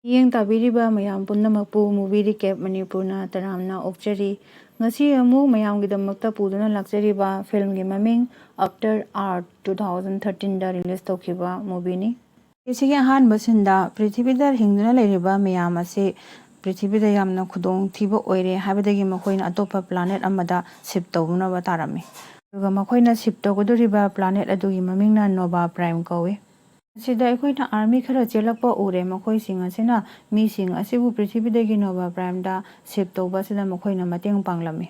ꯌꯦꯡ ꯇꯥꯕꯤꯔꯤꯕ ꯃꯌꯥꯝ ꯄꯨꯝꯅꯃꯛꯄꯨ ꯃꯨꯚꯤ ꯔꯤꯀꯦꯞ ꯃꯅꯤꯄꯨꯔꯅ ꯇꯔꯥꯝꯅ ꯑꯣꯛꯆꯔꯤ꯫ ꯉꯁꯤ ꯑꯃꯨꯛ ꯃꯌꯥꯝꯒꯤꯗꯃꯛꯇ ꯄꯨꯗꯨꯅ ꯂꯥꯛꯆꯔꯤꯕ ꯐꯤꯜꯝꯒꯤ ꯃꯃꯤꯡ ꯑꯐꯇꯔ ꯑꯥꯔꯊ 2013ꯗ ꯔꯤꯂꯤꯖ ꯇꯧꯈꯤꯕ ꯃꯨꯚꯤꯅꯤ꯫ ꯃꯁꯤꯒꯤ ꯑꯍꯥꯟꯕ ꯁꯤꯟꯗ ꯄ꯭ꯔꯤꯊꯤꯕꯤꯗ ꯍꯤꯡꯗꯨꯅ ꯂꯩꯔꯤꯕ ꯃꯌꯥꯝ ꯑꯁꯤ ꯄ꯭ꯔꯤꯊꯤꯕꯤꯗ ꯌꯥꯝꯅ ꯈꯨꯗꯣꯡꯊꯤꯕ ꯑꯣꯏꯔꯦ ꯍꯥꯏꯕꯗꯒꯤ ꯃꯈꯣꯏꯅ ꯑꯇꯣꯞꯄ ꯄ꯭ꯂꯥꯅꯦꯠ ꯑꯃꯗ ꯁꯤꯞ ꯇꯧꯅꯕ ꯇꯥꯔꯝꯃꯤ꯫ ꯑꯗꯨꯒ ꯃꯈꯣꯏꯅ ꯁꯤꯞ ꯇꯧꯒꯗꯧꯔꯤꯕ ꯄ꯭ꯂꯥꯅꯦꯠ ꯑꯗꯨꯒꯤ ꯃꯃꯤꯡꯅ ꯅꯣꯚꯥ ꯄ꯭ꯔꯥꯏꯝ ꯀꯧꯏ꯫ ꯃꯁꯤꯗ ꯑꯩꯈꯣꯏꯅ ꯑꯥꯔꯃꯤ ꯈꯔ ꯆꯦꯜꯂꯛꯄ ꯎꯔꯦ꯫ ꯃꯈꯣꯏꯁꯤꯡ ꯑꯁꯤꯅ ꯃꯤꯁꯤꯡ ꯑꯁꯤꯕꯨ ꯄ꯭ꯔꯤꯊꯤꯕꯤꯗꯒꯤ ꯅꯣꯚꯥ ꯄ꯭ꯔꯥꯏꯝꯗ ꯁꯤꯞ ꯇꯧꯕ ꯑꯁꯤꯗ ꯃꯈꯣꯏꯅ ꯃꯇꯦꯡ ꯄꯥꯡꯂꯝꯃꯤ꯫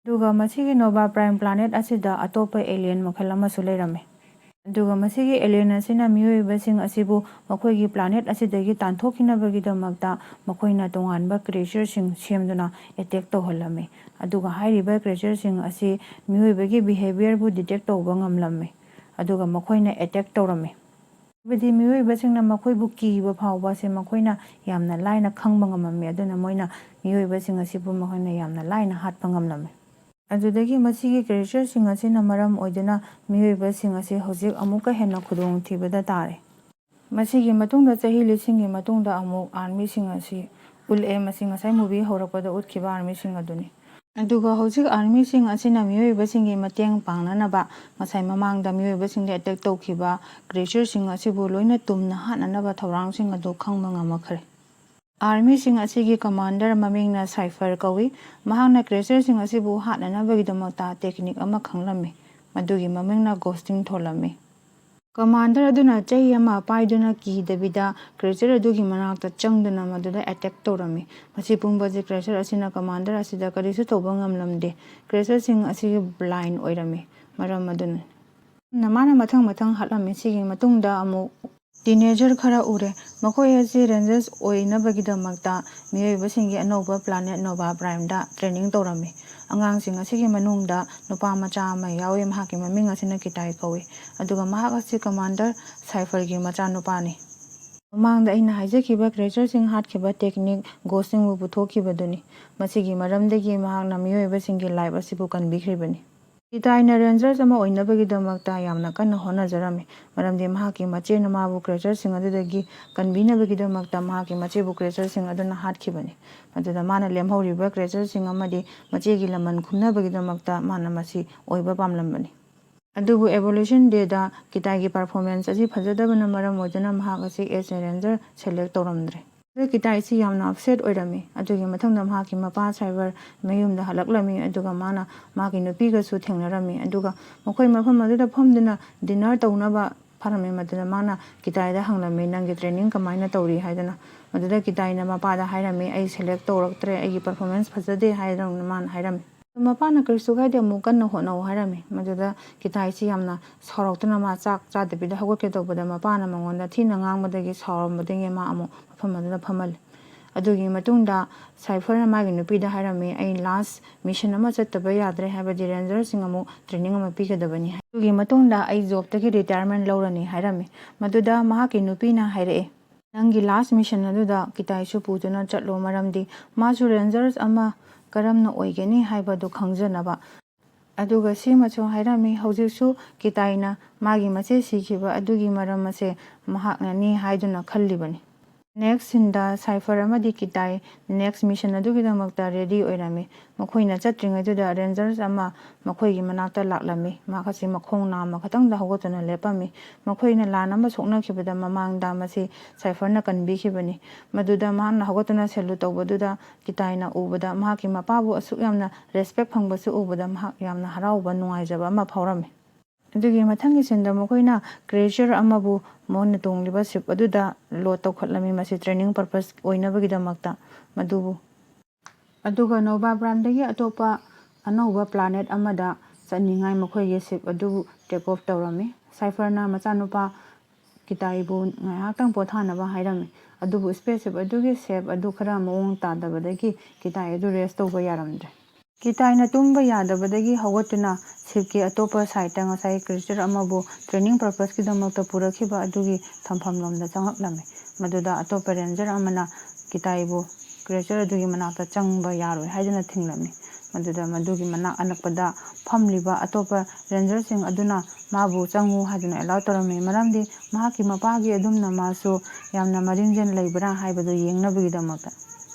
ꯑꯗꯨꯒ ꯃꯁꯤꯒꯤ ꯅꯣꯚꯥ ꯄ꯭ꯔꯥꯏꯝ ꯄ꯭ꯂꯥꯅꯦꯠ ꯑꯁꯤꯗ ꯑꯇꯣꯞꯄ ꯑꯦꯂꯤꯌꯟ ꯃꯈꯜ ꯑꯃꯁꯨ ꯂꯩꯔꯝꯃꯤ꯫ ꯑꯗꯨꯒ ꯃꯁꯤꯒꯤ ꯑꯦꯂꯤꯌꯟ ꯑꯁꯤꯅ ꯃꯤꯑꯣꯏꯕꯁꯤꯡ ꯑꯁꯤꯕꯨ ꯃꯈꯣꯏꯒꯤ ꯄ꯭ꯂꯥꯅꯦꯠ ꯑꯁꯤꯗꯒꯤ ꯇꯥꯟꯊꯣꯛꯈꯤꯅꯕꯒꯤꯗꯃꯛꯇ ꯃꯈꯣꯏꯅ ꯇꯣꯉꯥꯟꯕ ꯀ꯭ꯔꯤꯌꯦꯆꯔꯁꯤꯡ ꯁꯦꯝꯗꯨꯅ ꯑꯦꯇꯦꯛ ꯇꯧꯍꯜꯂꯝꯃꯤ꯫ ꯑꯗꯨꯒ ꯍꯥꯏꯔꯤꯕ ꯀ꯭ꯔꯤꯌꯦꯆꯔꯁꯤꯡ ꯑꯁꯤ ꯃꯤꯑꯣꯏꯕꯒꯤ ꯕꯤꯍꯦꯕꯤꯌꯔꯕꯨ ꯗꯤꯇꯦꯛ ꯇꯧꯕ ꯉꯝꯂꯝꯃꯤ꯫ ꯑꯗꯨꯒ ꯃꯈꯣꯏꯅ ꯑꯦꯇꯦꯛ ꯇꯧꯔꯝꯃꯤ꯫ ꯍꯥꯏꯕꯗꯤ ꯃꯤꯑꯣꯏꯕꯁꯤꯡꯅ ꯃꯈꯣꯏꯕꯨ ꯀꯤꯕ ꯐꯥꯎꯕ ꯑꯁꯤ ꯃꯈꯣꯏꯅ ꯌꯥꯝꯅ ꯂꯥꯏꯅ ꯈꯪꯕ ꯉꯝꯂꯝꯃꯤ꯫ ꯑꯗꯨꯅ ꯃꯣꯏꯅ ꯃꯤꯑꯣꯏꯕꯁꯤꯡ ꯑꯁꯤꯕꯨ ꯃꯈꯣꯏꯅ ꯌꯥꯝꯅ ꯂꯥꯏꯅ ꯍꯥꯠꯄ ꯉꯝꯂꯝꯃꯤ꯫ ꯑꯗꯨꯗꯒꯤ ꯃꯁꯤꯒꯤ ꯀ꯭ꯔꯤꯌꯦꯆꯔꯁꯤꯡ ꯑꯁꯤꯅ ꯃꯔꯝ ꯑꯣꯏꯗꯨꯅ ꯃꯤꯑꯣꯏꯕꯁꯤꯡ ꯑꯁꯤ ꯍꯧꯖꯤꯛ ꯑꯃꯨꯛꯀ ꯍꯦꯟꯅ ꯈꯨꯗꯣꯡꯊꯤꯕꯗ ꯇꯥꯔꯦ꯫ ꯃꯁꯤꯒꯤ ꯃꯇꯨꯡꯗ ꯆꯍꯤ ꯂꯤꯁꯤꯡꯒꯤ ꯃꯇꯨꯡꯗ ꯑꯃꯨꯛ ꯑꯥꯔꯃꯤꯁꯤꯡ ꯑꯁꯤ ꯎꯠꯂꯛꯑꯦ꯫ ꯃꯁꯤ ꯉꯁꯥꯏ ꯃꯨꯚꯤ ꯍꯧꯔꯛꯄꯗ ꯎꯠꯈꯤꯕ ꯑꯥꯔꯃꯤꯁꯤꯡ ꯑꯗꯨꯅꯤ꯫ ꯑꯗꯨꯒ ꯍꯧꯖꯤꯛ ꯑꯥꯔꯃꯤꯁꯤꯡ ꯑꯁꯤꯅ ꯃꯤꯑꯣꯏꯕꯁꯤꯡꯒꯤ ꯃꯇꯦꯡ ꯄꯥꯡꯅꯅꯕ ꯉꯁꯥꯏ ꯃꯃꯥꯡꯗ ꯃꯤꯑꯣꯏꯕꯁꯤꯡꯗ ꯑꯦꯇꯦꯛ ꯇꯧꯈꯤꯕ ꯀ꯭ꯔꯤꯌꯦꯆꯔꯁꯤꯡ ꯑꯁꯤꯕꯨ ꯂꯣꯏꯅ ꯇꯨꯝꯅ ꯍꯥꯠꯅꯅꯕ ꯊꯧꯔꯥꯡꯁꯤꯡ ꯑꯗꯨ ꯈꯪꯕ ꯉꯝꯈ꯭ꯔꯦ꯫ ꯑꯥꯔꯃꯤꯁꯤꯡ ꯑꯁꯤꯒꯤ ꯀꯃꯥꯟꯗꯔ ꯃꯃꯤꯡꯅ ꯁꯥꯏꯐꯔ ꯀꯧꯏ꯫ ꯃꯍꯥꯛꯅ ꯀ꯭ꯔꯤꯌꯦꯆꯔꯁꯤꯡ ꯑꯁꯤꯕꯨ ꯍꯥꯠꯅꯅꯕꯒꯤꯗꯃꯛꯇ ꯇꯦꯛꯅꯤꯛ ꯑꯃ ꯈꯪꯂꯝꯃꯤ, ꯃꯗꯨꯒꯤ ꯃꯃꯤꯡꯅ ꯒꯣꯁꯇꯤꯡ ꯊꯣꯜꯂꯝꯃꯤ꯫ ꯀꯃꯥꯟꯗꯔ ꯑꯗꯨꯅ ꯆꯩ ꯑꯃ ꯄꯥꯏꯗꯨꯅ ꯀꯤꯗꯕꯤꯗ ꯀ꯭ꯔꯤꯌꯦꯆꯔ ꯑꯗꯨꯒꯤ ꯃꯅꯥꯛꯇ ꯆꯪꯗꯨꯅ ꯃꯗꯨꯗ ꯑꯦꯇꯦꯛ ꯇꯧꯔꯝꯃꯤ꯫ ꯃꯁꯤ ꯄꯨꯝꯕꯁꯤ ꯀ꯭ꯔꯤꯌꯦꯆꯔ ꯑꯁꯤꯅ ꯀꯃꯥꯟꯗꯔ ꯑꯁꯤꯗ ꯀꯔꯤꯁꯨ ꯇꯧꯕ ꯉꯝꯂꯝꯗꯦ꯫ ꯀ꯭ꯔꯤꯌꯦꯆꯔꯁꯤꯡ ꯑꯁꯤ ꯕ꯭ꯂꯥꯏꯟ ꯑꯣꯏꯔꯝꯃꯤ꯫ ꯃꯔꯝ ꯑꯗꯨꯅ ꯃꯥꯅ ꯃꯊꯪ ꯃꯊꯪ ꯍꯥꯠꯂꯝꯃꯤ꯫ ꯁꯤꯒꯤ ꯃꯇꯨꯡꯗ ꯑꯃꯨꯛ ꯇꯤꯅꯦꯖꯔ ꯈꯔ ꯎꯔꯦ꯫ ꯃꯈꯣꯏ ꯑꯁꯤ ꯔꯦꯟꯖꯔꯁ ꯑꯣꯏꯅꯕꯒꯤꯗꯃꯛꯇ ꯃꯤꯑꯣꯏꯕꯁꯤꯡꯒꯤ ꯑꯅꯧꯕ ꯄ꯭ꯂꯥꯅꯦꯠ ꯅꯣꯚꯥ ꯄ꯭ꯔꯥꯏꯝꯗ ꯇ꯭ꯔꯦꯅꯤꯡ ꯇꯧꯔꯝꯃꯤ꯫ ꯑꯉꯥꯡꯁꯤꯡ ꯑꯁꯤꯒꯤ ꯃꯅꯨꯡꯗ ꯅꯨꯄꯥ ꯃꯆꯥ ꯑꯃ ꯌꯥꯎꯏ꯫ ꯃꯍꯥꯛꯀꯤ ꯃꯃꯤꯡ ꯑꯁꯤꯅ ꯀꯤꯇꯥꯏ ꯀꯧꯏ꯫ ꯑꯗꯨꯒ ꯃꯍꯥꯛ ꯑꯁꯤ ꯀꯃꯥꯟꯗꯔ ꯁꯥꯏꯐꯔꯒꯤ ꯃꯆꯥꯅꯨꯄꯥꯅꯤ꯫ ꯃꯃꯥꯡꯗ ꯑꯩꯅ ꯍꯥꯏꯖꯈꯤꯕ ꯀ꯭ꯔꯤꯌꯦꯆꯔꯁꯤꯡ ꯍꯥꯠꯈꯤꯕ ꯇꯦꯛꯅꯤꯛ ꯒꯣꯁꯇꯤꯡꯕꯨ ꯄꯨꯊꯣꯛꯈꯤꯕꯗꯨꯅꯤ꯫ ꯃꯁꯤꯒꯤ ꯃꯔꯝꯗꯒꯤ ꯃꯍꯥꯛꯅ ꯃꯤꯑꯣꯏꯕꯁꯤꯡꯒꯤ ꯂꯥꯏꯐ ꯑꯁꯤꯕꯨ ꯀꯟꯕꯤꯈ꯭ꯔꯤꯕꯅꯤ꯫ ꯀꯤꯇꯥꯏꯅ ꯔꯦꯟꯖꯔꯁ ꯑꯃ ꯑꯣꯏꯅꯕꯒꯤꯗꯃꯛꯇ ꯌꯥꯝꯅ ꯀꯟꯅ ꯍꯣꯠꯅꯖꯔꯝꯃꯤ꯫ ꯃꯔꯝꯗꯤ ꯃꯍꯥꯛꯀꯤ ꯃꯆꯦꯅ ꯃꯥꯕꯨ ꯀ꯭ꯔꯤꯌꯦꯆꯔꯁꯤꯡ ꯑꯗꯨꯗꯒꯤ ꯀꯟꯕꯤꯅꯕꯒꯤꯗꯃꯛꯇ ꯃꯍꯥꯛꯀꯤ ꯃꯆꯦꯕꯨ ꯀ꯭ꯔꯤꯌꯦꯆꯔꯁꯤꯡ ꯑꯗꯨꯅ ꯍꯥꯠꯈꯤꯕꯅꯤ꯫ ꯃꯗꯨꯗ ꯃꯥꯅ ꯂꯦꯝꯍꯧꯔꯤꯕ ꯀ꯭ꯔꯤꯌꯦꯆꯔꯁꯤꯡ ꯑꯃꯗꯤ ꯃꯆꯦꯒꯤ ꯂꯃꯟ ꯈꯨꯝꯅꯕꯒꯤꯗꯃꯛꯇ ꯃꯥꯅ ꯃꯁꯤ ꯑꯣꯏꯕ ꯄꯥꯝꯂꯝꯕꯅꯤ꯫ ꯑꯗꯨꯕꯨ ꯑꯦꯚꯣꯂꯨꯁꯟ ꯗꯦꯗ ꯀꯤꯇꯥꯏꯒꯤ ꯄꯔꯐꯣꯃꯦꯟꯁ ꯑꯁꯤ ꯐꯖꯗꯕꯅ ꯃꯔꯝ ꯑꯣꯏꯗꯨꯅ ꯃꯍꯥꯛ ꯑꯁꯤ ꯑꯦꯖ ꯑꯦ ꯔꯦꯟꯖꯔ ꯁꯦꯂꯦꯛ ꯇꯧꯔꯝꯗ꯭ꯔꯦ꯫ ꯀꯤꯇꯥꯏ ꯑꯁꯤ ꯌꯥꯝꯅ ꯑꯞꯁꯦꯠ ꯑꯣꯏꯔꯝꯃꯤ꯫ ꯑꯗꯨꯒꯤ ꯃꯇꯨꯡꯗ ꯃꯍꯥꯛꯀꯤ ꯃꯄꯥ ꯁꯥꯏꯐꯔ ꯃꯌꯨꯝꯗ ꯍꯜꯂꯛꯂꯝꯃꯤ꯫ ꯑꯗꯨꯒ ꯃꯥꯅ ꯃꯥꯒꯤ ꯅꯨꯄꯤꯒꯁꯨ ꯊꯦꯡꯅꯔꯝꯃꯤ꯫ ꯑꯗꯨꯒ ꯃꯈꯣꯏ ꯃꯐꯝ ꯑꯗꯨꯗ ꯐꯝꯗꯨꯅ ꯗꯤꯅꯔ ꯇꯧꯅꯕ ꯐꯔꯝꯃꯤ꯫ ꯃꯗꯨꯗ ꯃꯥꯅ ꯀꯤꯇꯥꯏꯗ ꯍꯪꯂꯝꯃꯤ, ꯅꯪꯒꯤ ꯇ꯭ꯔꯦꯅꯤꯡ ꯀꯃꯥꯏꯅ ꯇꯧꯔꯤ ꯍꯥꯏꯗꯨꯅ꯫ ꯃꯗꯨꯗ ꯀꯤꯇꯥꯏꯅ ꯃꯄꯥꯗ ꯍꯥꯏꯔꯝꯃꯤ, ꯑꯩ ꯁꯦꯂꯦꯛ ꯇꯧꯔꯛꯇ꯭ꯔꯦ, ꯑꯩꯒꯤ ꯄꯔꯐꯣꯃꯦꯟꯁ ꯐꯖꯗꯦ ꯍꯥꯏꯗꯨꯅ ꯃꯥꯅ ꯍꯥꯏꯔꯝꯃꯤ꯫ ꯃꯄꯥꯅ ꯀꯔꯤꯁꯨ ꯀꯥꯏꯗꯦ, ꯑꯃꯨꯛ ꯀꯟꯅ ꯍꯣꯠꯅꯧ ꯍꯥꯏꯔꯝꯃꯤ꯫ ꯃꯗꯨꯗ ꯀꯤꯇꯥꯏꯁꯤ ꯌꯥꯝꯅ ꯁꯥꯎꯔꯛꯇꯨꯅ ꯃꯥ ꯆꯥꯛ ꯆꯥꯗꯕꯤꯗ ꯍꯧꯒꯠꯀꯦ ꯇꯧꯕꯗ ꯃꯄꯥꯅ ꯃꯉꯣꯟꯗ ꯊꯤꯅ ꯉꯥꯡꯕꯗꯒꯤ ꯁꯥꯎꯔꯝꯕꯗꯒꯤ ꯃꯥ ꯑꯃꯨꯛ ꯃꯐꯝ ꯑꯗꯨꯗ ꯐꯝꯍꯜꯂꯤ꯫ ꯑꯗꯨꯒꯤ ꯃꯇꯨꯡꯗ ꯁꯥꯏꯐꯔꯅ ꯃꯥꯒꯤ ꯅꯨꯄꯤꯗ ꯍꯥꯏꯔꯝꯃꯤ, ꯑꯩ ꯂꯥꯁ ꯃꯤꯁꯟ ꯑꯃ ꯆꯠꯇꯕ ꯌꯥꯗ꯭ꯔꯦ, ꯍꯥꯏꯕꯗꯤ ꯔꯦꯟꯖꯔꯁꯤꯡ ꯑꯃꯨꯛ ꯇ꯭ꯔꯦꯅꯤꯡ ꯑꯃ ꯄꯤꯒꯗꯕꯅꯤ꯫ ꯑꯗꯨꯒꯤ ꯃꯇꯨꯡꯗ ꯑꯩ ꯖꯣꯕꯇꯒꯤ ꯔꯤꯇꯥꯌꯔꯃꯦꯟ ꯂꯧꯔꯅꯤ ꯍꯥꯏꯔꯝꯃꯤ꯫ ꯃꯗꯨꯗ ꯃꯍꯥꯛꯀꯤ ꯅꯨꯄꯤꯅ ꯍꯥꯏꯔꯛꯑꯦ, ꯅꯪꯒꯤ ꯂꯥꯁ ꯃꯤꯁꯟ ꯑꯗꯨꯗ ꯀꯤꯇꯥꯏꯁꯨ ꯄꯨꯗꯨꯅ ꯆꯠꯂꯣ, ꯃꯔꯝꯗꯤ ꯃꯥꯁꯨ ꯔꯦꯟꯖꯔꯁ ꯑꯃ ꯀꯔꯝꯅ ꯑꯣꯏꯒꯅꯤ ꯍꯥꯏꯕꯗꯨ ꯈꯪꯖꯅꯕ꯫ ꯑꯗꯨꯒ ꯁꯤꯃꯁꯨ ꯍꯥꯏꯔꯝꯃꯤ, ꯍꯧꯖꯤꯛꯁꯨ ꯀꯤꯇꯥꯏꯅ ꯃꯥꯒꯤ ꯃꯆꯦ ꯁꯤꯈꯤꯕ ꯑꯗꯨꯒꯤ ꯃꯔꯝ ꯑꯁꯦ ꯃꯍꯥꯛꯅꯅꯤ ꯍꯥꯏꯗꯨꯅ ꯈꯜꯂꯤꯕꯅꯤ꯫ ꯅꯦꯛꯁ ꯁꯤꯟꯗ ꯁꯥꯏꯐꯔ ꯑꯃꯗꯤ ꯀꯤꯇꯥꯏ ꯅꯦꯛꯁ ꯃꯤꯁꯟ ꯑꯗꯨꯒꯤꯗꯃꯛꯇ ꯔꯦꯗꯤ ꯑꯣꯏꯔꯝꯃꯤ꯫ ꯃꯈꯣꯏꯅ ꯆꯠꯇ꯭ꯔꯤꯉꯩꯗꯨꯗ ꯔꯦꯟꯖꯔꯁ ꯑꯃ ꯃꯈꯣꯏꯒꯤ ꯃꯅꯥꯛꯇ ꯂꯥꯛꯂꯝꯃꯤ꯫ ꯃꯍꯥꯛ ꯑꯁꯤ ꯃꯈꯣꯡ ꯅꯥꯝꯃ ꯈꯛꯇꯪꯗ ꯍꯧꯒꯠꯇꯨꯅ ꯂꯦꯞꯄꯝꯃꯤ꯫ ꯃꯈꯣꯏꯅ ꯂꯥꯟ ꯑꯃ ꯁꯣꯛꯅꯈꯤꯕꯗ ꯃꯃꯥꯡꯗ ꯃꯁꯤ ꯁꯥꯏꯐꯔꯅ ꯀꯟꯕꯤꯈꯤꯕꯅꯤ꯫ ꯃꯗꯨꯗ ꯃꯍꯥꯛꯅ ꯍꯧꯒꯠꯇꯨꯅ ꯁꯦꯂꯨꯠ ꯇꯧꯕꯗꯨꯗ ꯀꯤꯇꯥꯏꯅ ꯎꯕꯗ ꯃꯍꯥꯛꯀꯤ ꯃꯄꯥꯕꯨ ꯑꯁꯨꯛ ꯌꯥꯝꯅ ꯔꯦꯁꯄꯦꯛ ꯐꯪꯕꯁꯨ ꯎꯕꯗ ꯃꯍꯥꯛ ꯌꯥꯝꯅ ꯍꯔꯥꯎꯕ, ꯅꯨꯡꯉꯥꯏꯖꯕ ꯑꯃ ꯐꯥꯎꯔꯝꯃꯤ꯫ ꯑꯗꯨꯒꯤ ꯃꯊꯪꯒꯤ ꯁꯤꯟꯗ ꯃꯈꯣꯏꯅ ꯀ꯭ꯔꯤꯌꯦꯆꯔ ꯑꯃꯕꯨ ꯃꯣꯏꯅ ꯇꯣꯡꯂꯤꯕ ꯁꯤꯞ ꯑꯗꯨꯗ ꯂꯣꯗ ꯇꯧꯈꯠꯂꯝꯃꯤ, ꯃꯁꯤ ꯇ꯭ꯔꯦꯅꯤꯡ ꯄꯔꯄꯁ ꯑꯣꯏꯅꯕꯒꯤꯗꯃꯛꯇ꯫ ꯑꯗꯨꯒ ꯅꯣꯚꯥ ꯄ꯭ꯔꯥꯏꯝꯗꯒꯤ ꯑꯇꯣꯞꯄ ꯑꯅꯧꯕ ꯄ꯭ꯂꯥꯅꯦꯠ ꯑꯃꯗ ꯆꯠꯅꯤꯡꯉꯥꯏ ꯃꯈꯣꯏꯒꯤ ꯁꯤꯞ ꯑꯗꯨ ꯇꯦꯛ ꯑꯣꯐ ꯇꯧꯔꯝꯃꯤ꯫ ꯁꯥꯏꯐꯔꯅ ꯃꯆꯥꯅꯨꯄꯥ ꯀꯤꯇꯥꯏꯕꯨ ꯉꯥꯏꯍꯥꯛꯇꯪ ꯄꯣꯊꯥꯅꯕ ꯍꯥꯏꯔꯝꯃꯤ꯫ ꯑꯗꯨꯕꯨ ꯁ꯭ꯄꯦꯁꯁꯤꯞ ꯑꯗꯨꯒꯤ ꯁꯦꯞ ꯑꯗꯨ ꯈꯔ ꯃꯑꯣꯡ ꯇꯥꯗꯕꯗꯒꯤ ꯀꯤꯇꯥꯏ ꯑꯗꯨ ꯔꯦꯁ ꯇꯧꯕ ꯌꯥꯔꯝꯗ꯭ꯔꯦ꯫ ꯀꯤꯇꯥꯏꯅ ꯇꯨꯝꯕ ꯌꯥꯗꯕꯗꯒꯤ ꯍꯧꯒꯠꯇꯨꯅ ꯁꯤꯞꯀꯤ ꯑꯇꯣꯞꯄ ꯁꯥꯏꯠꯇ ꯉꯁꯥꯏ ꯀ꯭ꯔꯤꯌꯦꯆꯔ ꯑꯃꯕꯨ ꯇ꯭ꯔꯦꯅꯤꯡ ꯄꯔꯄꯁꯀꯤꯗꯃꯛꯇ ꯄꯨꯔꯛꯈꯤꯕ ꯑꯗꯨꯒꯤ ꯊꯝꯐꯝꯂꯣꯝꯗ ꯆꯪꯂꯛꯂꯝꯃꯤ꯫ ꯃꯗꯨꯗ ꯑꯇꯣꯞꯄ ꯔꯦꯟꯖꯔ ꯑꯃꯅ ꯀꯤꯇꯥꯏꯕꯨ ꯀ꯭ꯔꯤꯌꯦꯆꯔ ꯑꯗꯨꯒꯤ ꯃꯅꯥꯛꯇ ꯆꯪꯕ ꯌꯥꯔꯣꯏ ꯍꯥꯏꯗꯨꯅ ꯊꯤꯡꯂꯝꯃꯤ꯫ ꯃꯗꯨꯗ ꯃꯗꯨꯒꯤ ꯃꯅꯥꯛ ꯑꯅꯛꯄꯗ ꯐꯝꯂꯤꯕ ꯑꯇꯣꯞꯄ ꯔꯦꯟꯖꯔꯁꯤꯡ ꯑꯗꯨꯅ ꯃꯥꯕꯨ ꯆꯪꯉꯨ ꯍꯥꯏꯗꯨꯅ ꯑꯦꯂꯥꯎ ꯇꯧꯔꯝꯃꯤ ꯃꯔꯝꯗꯤ ꯃꯍꯥꯛꯀꯤ ꯃꯄꯥꯒꯤ ꯑꯗꯨꯝꯅ ꯃꯥꯁꯨ ꯌꯥꯝꯅ ꯃꯔꯤꯡꯖꯦꯜ ꯂꯩꯕ꯭ꯔꯥ ꯍꯥꯏꯕꯗꯨ ꯌꯦꯡꯅꯕꯒꯤꯗꯃꯛꯇ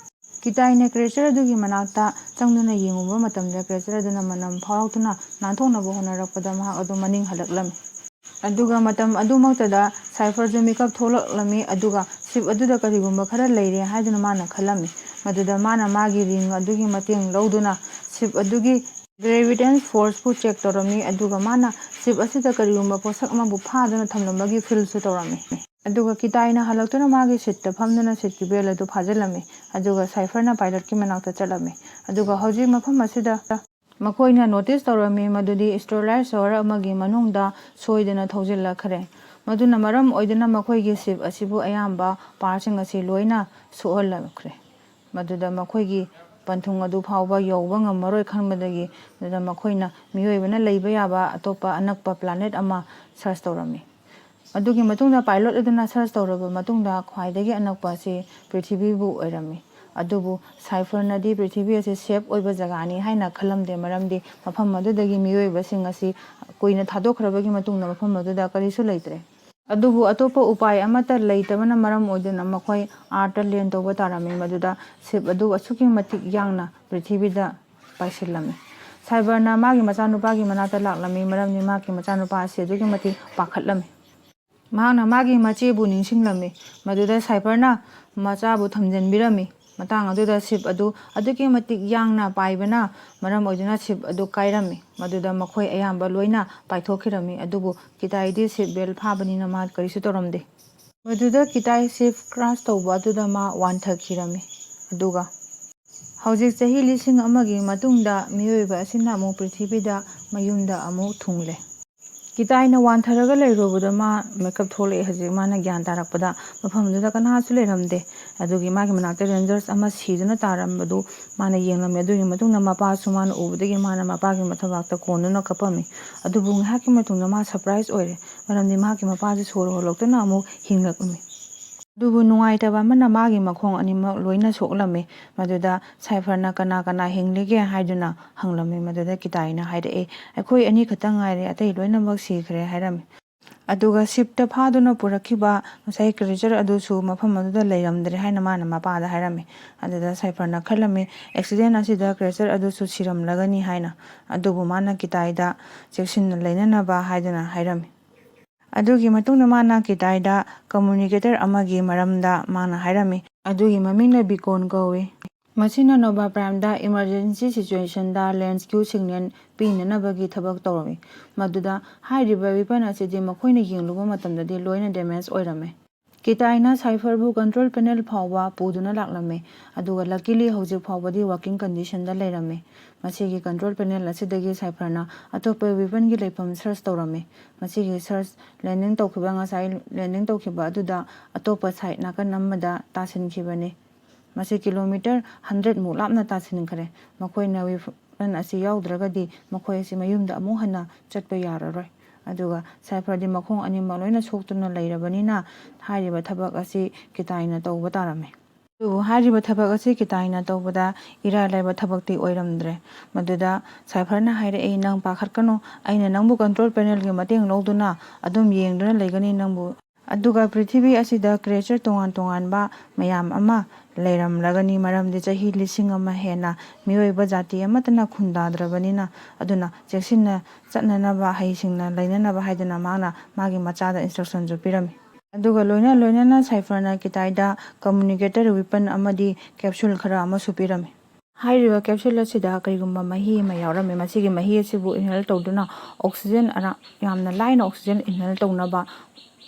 ꯀꯤꯇꯥꯏꯅ ꯀ꯭ꯔꯦꯆꯔ ꯑꯗꯨꯒꯤ ꯃꯅꯥꯛꯇ ꯆꯪꯗꯨꯅ ꯌꯦꯡꯉꯨꯕ ꯃꯇꯝꯗ ꯀ꯭ꯔꯦꯆꯔ ꯑꯗꯨꯅ ꯃꯅꯝ ꯐꯥꯎꯔꯛꯇꯨꯅ ꯅꯥꯟꯊꯣꯛꯅꯕ ꯍꯣꯠꯅꯔꯛꯄꯗ ꯃꯍꯥꯛ ꯑꯗꯨ ꯃꯅꯤꯡ ꯍꯜꯂꯛꯂꯝꯃꯤ ꯑꯗꯨꯒ ꯃꯇꯝ ꯑꯗꯨꯃꯛꯇꯗ ꯁꯥꯏꯐꯔꯁꯨ ꯃꯤꯀꯞ ꯊꯣꯛꯂꯛꯂꯝꯃꯤ ꯑꯗꯨꯒ ꯁꯤꯞ ꯑꯗꯨꯗ ꯀꯔꯤꯒꯨꯝꯕ ꯈꯔ ꯂꯩꯔꯦ ꯍꯥꯏꯗꯨꯅ ꯃꯥꯅ ꯈꯜꯂꯝꯃꯤ ꯃꯗꯨꯗ ꯃꯥꯅ ꯃꯥꯒꯤ ꯔꯤꯡ ꯑꯗꯨꯒꯤ ꯃꯇꯦꯡ ꯂꯧꯗꯨꯅ ꯁꯤꯞ ꯑꯗꯨꯒꯤ ꯒ꯭ꯔꯦꯚꯤꯇꯦꯟꯁ ꯐꯣꯔꯁꯄꯨ ꯆꯦꯛ ꯇꯧꯔꯝꯃꯤ ꯑꯗꯨꯒ ꯃꯥꯅ ꯁꯤꯞ ꯑꯁꯤꯗ ꯀꯔꯤꯒꯨꯝꯕ ꯄꯣꯠꯁꯛ ꯑꯃꯕꯨ ꯐꯥꯗꯨꯅ ꯊꯝꯂꯝꯕꯒꯤ ꯐꯤꯜꯁꯨ ꯇꯧꯔꯝꯃꯤ ꯑꯗꯨꯒ ꯀꯤꯇꯥꯏꯅ ꯍꯜꯂꯛꯇꯨꯅ ꯃꯥꯒꯤ ꯁꯤꯠꯇ ꯐꯝꯗꯨꯅ ꯁꯤꯠꯀꯤ ꯕꯦꯜ ꯑꯗꯨ ꯐꯥꯖꯤꯜꯂꯝꯃꯤ ꯑꯗꯨꯒ ꯁꯥꯏꯐꯔꯅ ꯄꯥꯏꯂꯠꯀꯤ ꯃꯅꯥꯛꯇ ꯆꯠꯂꯝꯃꯤ ꯑꯗꯨꯒ ꯍꯧꯖꯤꯛ ꯃꯐꯝ ꯑꯁꯤꯗ ꯃꯈꯣꯏꯅ ꯅꯣꯇꯤꯁ ꯇꯧꯔꯝꯃꯤ ꯃꯗꯨꯗꯤ ꯁ꯭ꯇꯣꯔꯂꯥꯏꯠ ꯁꯍꯔ ꯑꯃꯒꯤ ꯃꯅꯨꯡꯗ ꯁꯣꯏꯗꯅ ꯊꯧꯖꯤꯜꯂꯛꯈ꯭ꯔꯦ ꯃꯗꯨꯅ ꯃꯔꯝ ꯑꯣꯏꯗꯨꯅ ꯃꯈꯣꯏꯒꯤ ꯁꯤꯞ ꯑꯁꯤꯕꯨ ꯑꯌꯥꯝꯕ ꯄꯥꯔꯠꯁꯤꯡ ꯑꯁꯤ ꯂꯣꯏꯅ ꯁꯣꯛꯍꯜꯂꯛꯈ꯭ꯔꯦ ꯃꯗꯨꯗ ꯃꯈꯣꯏꯒꯤ ꯄꯟꯊꯨꯡ ꯑꯗꯨ ꯐꯥꯎꯕ ꯌꯧꯕ ꯉꯝꯃꯔꯣꯏ ꯈꯟꯕꯗꯒꯤ ꯃꯗꯨꯗ ꯃꯈꯣꯏꯅ ꯃꯤꯑꯣꯏꯕꯅ ꯂꯩꯕ ꯌꯥꯕ ꯑꯇꯣꯞꯄ ꯑꯅꯛꯄ ꯄ꯭ꯂꯥꯅꯦꯠ ꯑꯃ ꯁꯔꯆ ꯇꯧꯔꯝꯃꯤ ꯑꯗꯨꯒꯤ ꯃꯇꯨꯡꯗ ꯄꯥꯏꯂꯣꯠ ꯑꯗꯨꯅ ꯁꯔꯆ ꯇꯧꯔꯕ ꯃꯇꯨꯡꯗ ꯈ꯭ꯋꯥꯏꯗꯒꯤ ꯑꯅꯛꯄ ꯑꯁꯤ ꯄ꯭ꯔꯤꯊꯤꯕꯤꯕꯨ ꯑꯣꯏꯔꯝꯃꯤ ꯑꯗꯨꯕꯨ ꯁꯥꯏꯐꯔꯅꯗꯤ ꯄ꯭ꯔꯤꯊꯤꯕꯤ ꯑꯁꯤ ꯁꯦꯐ ꯑꯣꯏꯕ ꯖꯒꯥꯅꯤ ꯍꯥꯏꯅ ꯈꯜꯂꯝꯗꯦ ꯃꯔꯝꯗꯤ ꯃꯐꯝ ꯑꯗꯨꯗꯒꯤ ꯃꯤꯑꯣꯏꯕꯁꯤꯡ ꯑꯁꯤ ꯀꯨꯏꯅ ꯊꯥꯗꯣꯛꯈ꯭ꯔꯕꯒꯤ ꯃꯇꯨꯡꯗ ꯃꯐꯝ ꯑꯗꯨꯗ ꯀꯔꯤꯁꯨ ꯂꯩꯇ꯭ꯔꯦ ꯑꯗꯨꯕꯨ ꯑꯇꯣꯞꯄ ꯎꯄꯥꯏ ꯑꯃꯠꯇ ꯂꯩꯇꯕꯅ ꯃꯔꯝ ꯑꯣꯏꯗꯨꯅ ꯃꯈꯣꯏ ꯑꯥꯔꯊꯇ ꯂꯦꯟ ꯇꯧꯕ ꯇꯥꯔꯝꯃꯤ ꯃꯗꯨꯗ ꯁꯤꯞ ꯑꯗꯨ ꯑꯁꯨꯛꯀꯤ ꯃꯇꯤꯛ ꯌꯥꯡꯅ ꯄ꯭ꯔꯤꯊꯤꯕꯤꯗ ꯄꯥꯏꯁꯤꯜꯂꯝꯃꯤ ꯁꯥꯏꯕꯔꯅ ꯃꯥꯒꯤ ꯃꯆꯥꯅꯨꯄꯥꯒꯤ ꯃꯅꯥꯛꯇ ꯂꯥꯛꯂꯝꯃꯤ ꯃꯔꯝꯗꯤ ꯃꯍꯥꯛꯀꯤ ꯃꯆꯥꯅꯨꯄꯥ ꯑꯁꯤ ꯑꯗꯨꯛꯀꯤ ꯃꯇꯤꯛ ꯄꯥꯈꯠꯂꯝꯃꯤ ꯃꯍꯥꯛꯅ ꯃꯥꯒꯤ ꯃꯆꯦꯕꯨ ꯅꯤꯡꯁꯤꯡꯂꯝꯃꯤ ꯃꯗꯨꯗ ꯁꯥꯏꯐꯔꯅ ꯃꯆꯥꯕꯨ ꯊꯝꯖꯤꯟꯕꯤꯔꯝꯃꯤ ꯃꯇꯥꯡ ꯑꯗꯨꯗ ꯁꯤꯞ ꯑꯗꯨ ꯑꯗꯨꯛꯀꯤ ꯃꯇꯤꯛ ꯌꯥꯡꯅ ꯄꯥꯏꯕꯅ ꯃꯔꯝ ꯑꯣꯏꯗꯨꯅ ꯁꯤꯞ ꯑꯗꯨ ꯀꯥꯏꯔꯝꯃꯤ ꯃꯗꯨꯗ ꯃꯈꯣꯏ ꯑꯌꯥꯝꯕ ꯂꯣꯏꯅ ꯄꯥꯏꯊꯣꯛꯈꯤꯔꯝꯃꯤ ꯑꯗꯨꯕꯨ ꯀꯤꯇꯥꯏꯗꯤ ꯁꯤꯞ ꯕꯦꯜ ꯐꯥꯕꯅꯤꯅ ꯃꯥ ꯀꯔꯤꯁꯨ ꯇꯧꯔꯝꯗꯦ ꯃꯗꯨꯗ ꯀꯤꯇꯥꯏ ꯁꯤꯞ ꯀ꯭ꯔꯥꯁ ꯇꯧꯕ ꯑꯗꯨꯗ ꯃꯥ ꯋꯥꯟꯊꯈꯤꯔꯝꯃꯤ ꯑꯗꯨꯒ ꯍꯧꯖꯤꯛ ꯆꯍꯤ 1,000,000 ꯃꯇꯨꯡꯗ ꯃꯤꯑꯣꯏꯕ ꯑꯁꯤꯅ ꯑꯃꯨꯛ ꯄ꯭ꯔꯤꯊꯤꯕꯤꯗ ꯃꯌꯨꯝꯗ ꯑꯃꯨꯛ ꯊꯨꯡꯂꯦ ꯀꯤꯇꯥꯏꯅ ꯋꯥꯟꯊꯔꯒ ꯂꯩꯔꯨꯕꯗ ꯃꯥ ꯃꯦꯀꯞ ꯊꯣꯛꯂꯛꯑꯦ ꯍꯧꯖꯤꯛ ꯃꯥꯅ ꯒ꯭ꯌꯥꯟ ꯇꯥꯔꯛꯄꯗ ꯃꯐꯝꯗꯨꯗ ꯀꯅꯥꯁꯨ ꯂꯩꯔꯝꯗꯦ ꯑꯗꯨꯒꯤ ꯃꯥꯒꯤ ꯃꯅꯥꯛꯇ ꯔꯦꯟꯖꯔꯁ ꯑꯃ ꯁꯤꯗꯨꯅ ꯇꯥꯔꯝꯕꯗꯨ ꯃꯥꯅ ꯌꯦꯡꯂꯝꯃꯤ ꯑꯗꯨꯒꯤ ꯃꯇꯨꯡꯗ ꯃꯄꯥꯁꯨ ꯃꯥꯅ ꯎꯕꯗꯒꯤ ꯃꯥꯅ ꯃꯄꯥꯒꯤ ꯃꯊꯕꯥꯛꯇ ꯀꯣꯟꯗꯨꯅ ꯀꯞꯄꯝꯃꯤ ꯑꯗꯨꯕꯨ ꯉꯥꯏꯍꯥꯛꯀꯤ ꯃꯇꯨꯡꯗ ꯃꯥ ꯁꯔꯄ꯭ꯔꯥꯏꯖ ꯑꯣꯏꯔꯦ ꯃꯔꯝꯗꯤ ꯃꯍꯥꯛꯀꯤ ꯃꯄꯥꯁꯤ ꯁꯣꯔ ꯍꯣꯜꯂꯛꯇꯨꯅ ꯑꯃꯨꯛ ꯍꯤꯡꯂꯛꯂꯝꯃꯤ ꯑꯗꯨꯕꯨ ꯅꯨꯡꯉꯥꯏꯇꯕ ꯑꯃꯅ ꯃꯥꯒꯤ ꯃꯈꯣꯡ ꯑꯅꯤꯃꯛ ꯂꯣꯏꯅ ꯁꯣꯛꯂꯝꯃꯤ ꯃꯗꯨꯗ ꯁꯥꯏꯐꯔꯅ ꯀꯅꯥ ꯀꯅꯥ ꯍꯤꯡꯂꯤꯒꯦ ꯍꯥꯏꯗꯨꯅ ꯍꯪꯂꯝꯃꯤ ꯃꯗꯨꯗ ꯀꯤꯇꯥꯏꯅ ꯍꯥꯏꯔꯛꯏ ꯑꯩꯈꯣꯏ ꯑꯅꯤ ꯈꯛꯇꯪ ꯉꯥꯏꯔꯦ ꯑꯇꯩ ꯂꯣꯏꯅꯃꯛ ꯁꯤꯈ꯭ꯔꯦ ꯍꯥꯏꯔꯝꯃꯤ ꯑꯗꯨꯒ ꯁꯤꯞꯇ ꯐꯥꯗꯨꯅ ꯄꯨꯔꯛꯈꯤꯕ ꯉꯁꯥꯏ ꯀ꯭ꯔꯤꯆꯔ ꯑꯗꯨꯁꯨ ꯃꯐꯝ ꯑꯗꯨꯗ ꯂꯩꯔꯝꯗ꯭ꯔꯦ ꯍꯥꯏꯅ ꯃꯥꯅ ꯃꯄꯥꯗ ꯍꯥꯏꯔꯝꯃꯤ ꯑꯗꯨꯗ ꯁꯥꯏꯐꯔꯅ ꯈꯜꯂꯝꯃꯤ ꯑꯦꯛꯁꯤꯗꯦꯟ ꯑꯁꯤꯗ ꯀ꯭ꯔꯦꯆꯔ ꯑꯗꯨꯁꯨ ꯁꯤꯔꯝꯂꯒꯅꯤ ꯍꯥꯏꯅ ꯑꯗꯨꯕꯨ ꯃꯥꯅ ꯀꯤꯇꯥꯏꯗ ꯆꯦꯛꯁꯤꯟꯅ ꯂꯩꯅꯅꯕ ꯍꯥꯏꯗꯨꯅ ꯍꯥꯏꯔꯝꯃꯤ ꯑꯗꯨꯒꯤ ꯃꯇꯨꯡꯗ ꯃꯥꯅ ꯀꯤꯇꯥꯏꯗ ꯀꯝꯃꯨꯅꯤꯀꯦꯇꯔ ꯑꯃꯒꯤ ꯃꯔꯝꯗ ꯃꯥꯅ ꯍꯥꯏꯔꯝꯃꯤ ꯑꯗꯨꯒꯤ ꯃꯃꯤꯡꯅ ꯕꯤꯀꯣꯟ ꯀꯧꯏ ꯃꯁꯤꯅ ꯅꯣꯚꯥ ꯄ꯭ꯔꯥꯏꯝꯗ ꯏꯃꯔꯖꯦꯟꯁꯤ ꯁꯤꯆꯨꯌꯦꯁꯟꯗ ꯂꯦꯟꯁꯀ꯭ꯌꯨ ꯁꯤꯒꯅꯦꯜ ꯄꯤꯅꯅꯕꯒꯤ ꯊꯕꯛ ꯇꯧꯔꯝꯃꯤ ꯃꯗꯨꯗ ꯍꯥꯏꯔꯤꯕ ꯋꯦꯄꯟ ꯑꯁꯤꯗꯤ ꯃꯈꯣꯏꯅ ꯌꯦꯡꯂꯨꯕ ꯃꯇꯝꯗꯗꯤ ꯂꯣꯏꯅ ꯗꯦꯃꯦꯖ ꯑꯣꯏꯔꯝꯃꯤ ꯀꯤꯇꯥꯏꯅ ꯁꯥꯏꯐꯔꯕꯨ ꯀꯟꯇ꯭ꯔꯣꯜ ꯄꯦꯅꯦꯜ ꯐꯥꯎꯕ ꯄꯨꯗꯨꯅ ꯂꯥꯛꯂꯝꯃꯤ ꯑꯗꯨꯒ ꯂꯛꯀꯤꯂꯤ ꯍꯧꯖꯤꯛ ꯐꯥꯎꯕꯗꯤ ꯋꯥꯔꯀꯤꯡ ꯀꯟꯗꯤꯁꯟꯗ ꯂꯩꯔꯝꯃꯤ ꯃꯁꯤꯒꯤ ꯀꯟꯇ꯭ꯔꯣꯜ ꯄꯦꯅꯦꯜ ꯑꯁꯤꯗꯒꯤ ꯁꯥꯏꯐꯔꯅ ꯑꯇꯣꯞꯄ ꯋꯦꯄꯟꯒꯤ ꯂꯩꯐꯝ ꯁꯔꯆ ꯇꯧꯔꯝꯃꯤ ꯃꯁꯤꯒꯤ ꯁꯔꯆ ꯂꯦꯟꯗꯤꯡ ꯇꯧꯈꯤꯕ ꯉꯁꯥꯏ ꯂꯦꯟꯗꯤꯡ ꯇꯧꯈꯤꯕ ꯑꯗꯨꯗ ꯑꯇꯣꯞꯄ ꯁꯥꯏꯠ ꯅꯥꯀꯟ ꯑꯃꯗ ꯇꯥꯁꯤꯟꯈꯤꯕꯅꯤ ꯃꯁꯤ ꯀꯤꯂꯣꯃꯤꯇꯔ 100 ꯂꯥꯞꯅ ꯇꯥꯁꯤꯟꯈ꯭ꯔꯦ ꯃꯈꯣꯏꯅ ꯋꯦꯄꯟ ꯑꯁꯤ ꯌꯥꯎꯗ꯭ꯔꯒꯗꯤ ꯃꯈꯣꯏ ꯑꯁꯤ ꯃꯌꯨꯝꯗ ꯑꯃꯨꯛ ꯍꯟꯅ ꯆꯠꯄ ꯌꯥꯔꯔꯣꯏ ꯑꯗꯨꯒ ꯁꯥꯏꯐꯔꯗꯤ ꯃꯈꯣꯡ ꯑꯅꯤꯃꯛ ꯂꯣꯏꯅ ꯁꯣꯛꯇꯨꯅ ꯂꯩꯔꯕꯅꯤꯅ ꯍꯥꯏꯔꯤꯕ ꯊꯕꯛ ꯑꯁꯤ ꯀꯤꯇꯥꯏꯅ ꯇꯧꯕ ꯇꯥꯔꯝꯃꯤ ꯑꯗꯨꯕꯨ ꯍꯥꯏꯔꯤꯕ ꯊꯕꯛ ꯑꯁꯤ ꯀꯤꯇꯥꯏꯅ ꯇꯧꯕꯗ ꯏꯔꯥꯏ ꯂꯥꯏꯕ ꯊꯕꯛꯇꯤ ꯑꯣꯏꯔꯝꯗ꯭ꯔꯦ ꯃꯗꯨꯗ ꯁꯥꯏꯐꯔꯅ ꯍꯥꯏꯔꯛꯏ ꯅꯪ ꯄꯥꯈꯠꯀꯅꯨ ꯑꯩꯅ ꯅꯪꯕꯨ ꯀꯟꯇ꯭ꯔꯣꯜ ꯄꯦꯅꯦꯜꯒꯤ ꯃꯇꯦꯡ ꯂꯧꯗꯨꯅ ꯑꯗꯨꯝ ꯌꯦꯡꯗꯨꯅ ꯂꯩꯒꯅꯤ ꯅꯪꯕꯨ ꯑꯗꯨꯒ ꯄ꯭ꯔꯤꯊꯤꯕꯤ ꯑꯁꯤꯗ ꯀ꯭ꯔꯦꯆꯔ ꯇꯣꯉꯥꯟ ꯇꯣꯉꯥꯟꯕ ꯃꯌꯥꯝ ꯑꯃ ꯂꯩꯔꯝꯂꯒꯅꯤ ꯃꯔꯝꯗꯤ ꯆꯍꯤ 1,000,000 ꯍꯦꯟꯅ ꯃꯤꯑꯣꯏꯕ ꯖꯥꯇꯤ ꯑꯃꯠꯇꯅ ꯈꯨꯟꯗꯥꯗ꯭ꯔꯕꯅꯤ나 ꯑꯗꯨꯅ ꯆꯦꯛꯁꯤꯟꯅ ꯆꯠꯅꯅꯕ ꯍꯩꯁꯤꯡꯅ ꯂꯩꯅꯅꯕ ꯍꯥꯏꯗꯨꯅ ꯃꯥꯅ ꯃꯥꯒꯤ ꯃꯆꯥꯗ ꯏꯟꯁꯇ꯭ꯔꯛꯁꯟꯁꯨ ꯄꯤꯔꯝꯃꯤ ꯑꯗꯨꯒ ꯂꯣꯏꯅꯅ ꯁꯥꯏꯐꯔꯅ ꯀꯤꯇꯥꯏꯗ ꯀꯝꯃꯨꯅꯤꯀꯦꯇꯔ ꯋꯦꯄꯟ ꯑꯃꯗꯤ ꯀꯦꯞꯁꯨꯜ ꯈꯔ ꯑꯃꯁꯨ ꯄꯤꯔꯝꯃꯤ ꯍꯥꯏꯔꯤꯕ ꯀꯦꯞꯁꯨꯜ ꯑꯁꯤꯗ ꯀꯔꯤꯒꯨꯝꯕ ꯃꯍꯤ ꯑꯃ ꯌꯥꯎꯔꯝꯃꯤ ꯃꯁꯤꯒꯤ ꯃꯍꯤ ꯑꯁꯤꯕꯨ ꯏꯟꯍꯦꯜ ꯇꯧꯗꯨꯅ ꯑꯣꯛꯁꯤꯖꯦꯟ ꯌꯥꯝꯅ ꯂꯥꯏꯅ ꯑꯣꯛꯁꯤꯖꯦꯟ ꯏꯟꯍꯦꯜ ꯇꯧꯅꯕ